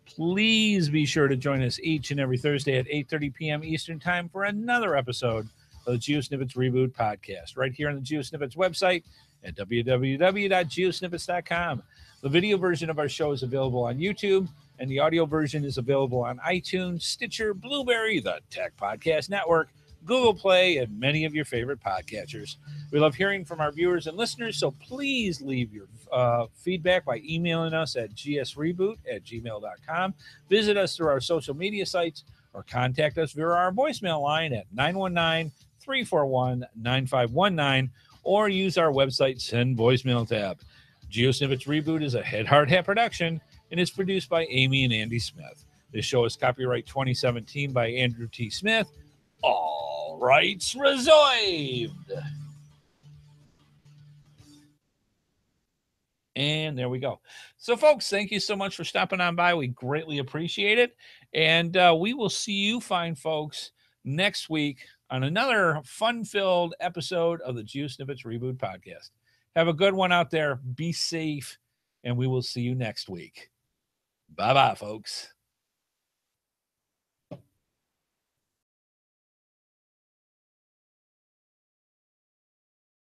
Speaker 1: Please be sure to join us each and every Thursday at 8:30 p.m. Eastern Time for another episode of the GeoSnippits Reboot Podcast, right here on the GeoSnippits website at www.geosnippets.com. The video version of our show is available on YouTube, and the audio version is available on iTunes, Stitcher, Blueberry, the Tech Podcast Network, Google Play, and many of your favorite podcatchers. We love hearing from our viewers and listeners, so please leave your feedback by emailing us at gsreboot@gmail.com. Visit us through our social media sites or contact us via our voicemail line at 919-341-9519 or use our website Send Voicemail tab. GeoSnippits Reboot is a HeadHardHat production and is produced by Amy and Andy Smith. This show is copyright 2017 by Andrew T. Smith. All rights reserved. And there we go. So, folks, thank you so much for stopping on by. We greatly appreciate it. And we will see you fine folks next week on another fun-filled episode of the GeoSnippits Reboot Podcast. Have a good one out there. Be safe. And we will see you next week. Bye-bye, folks.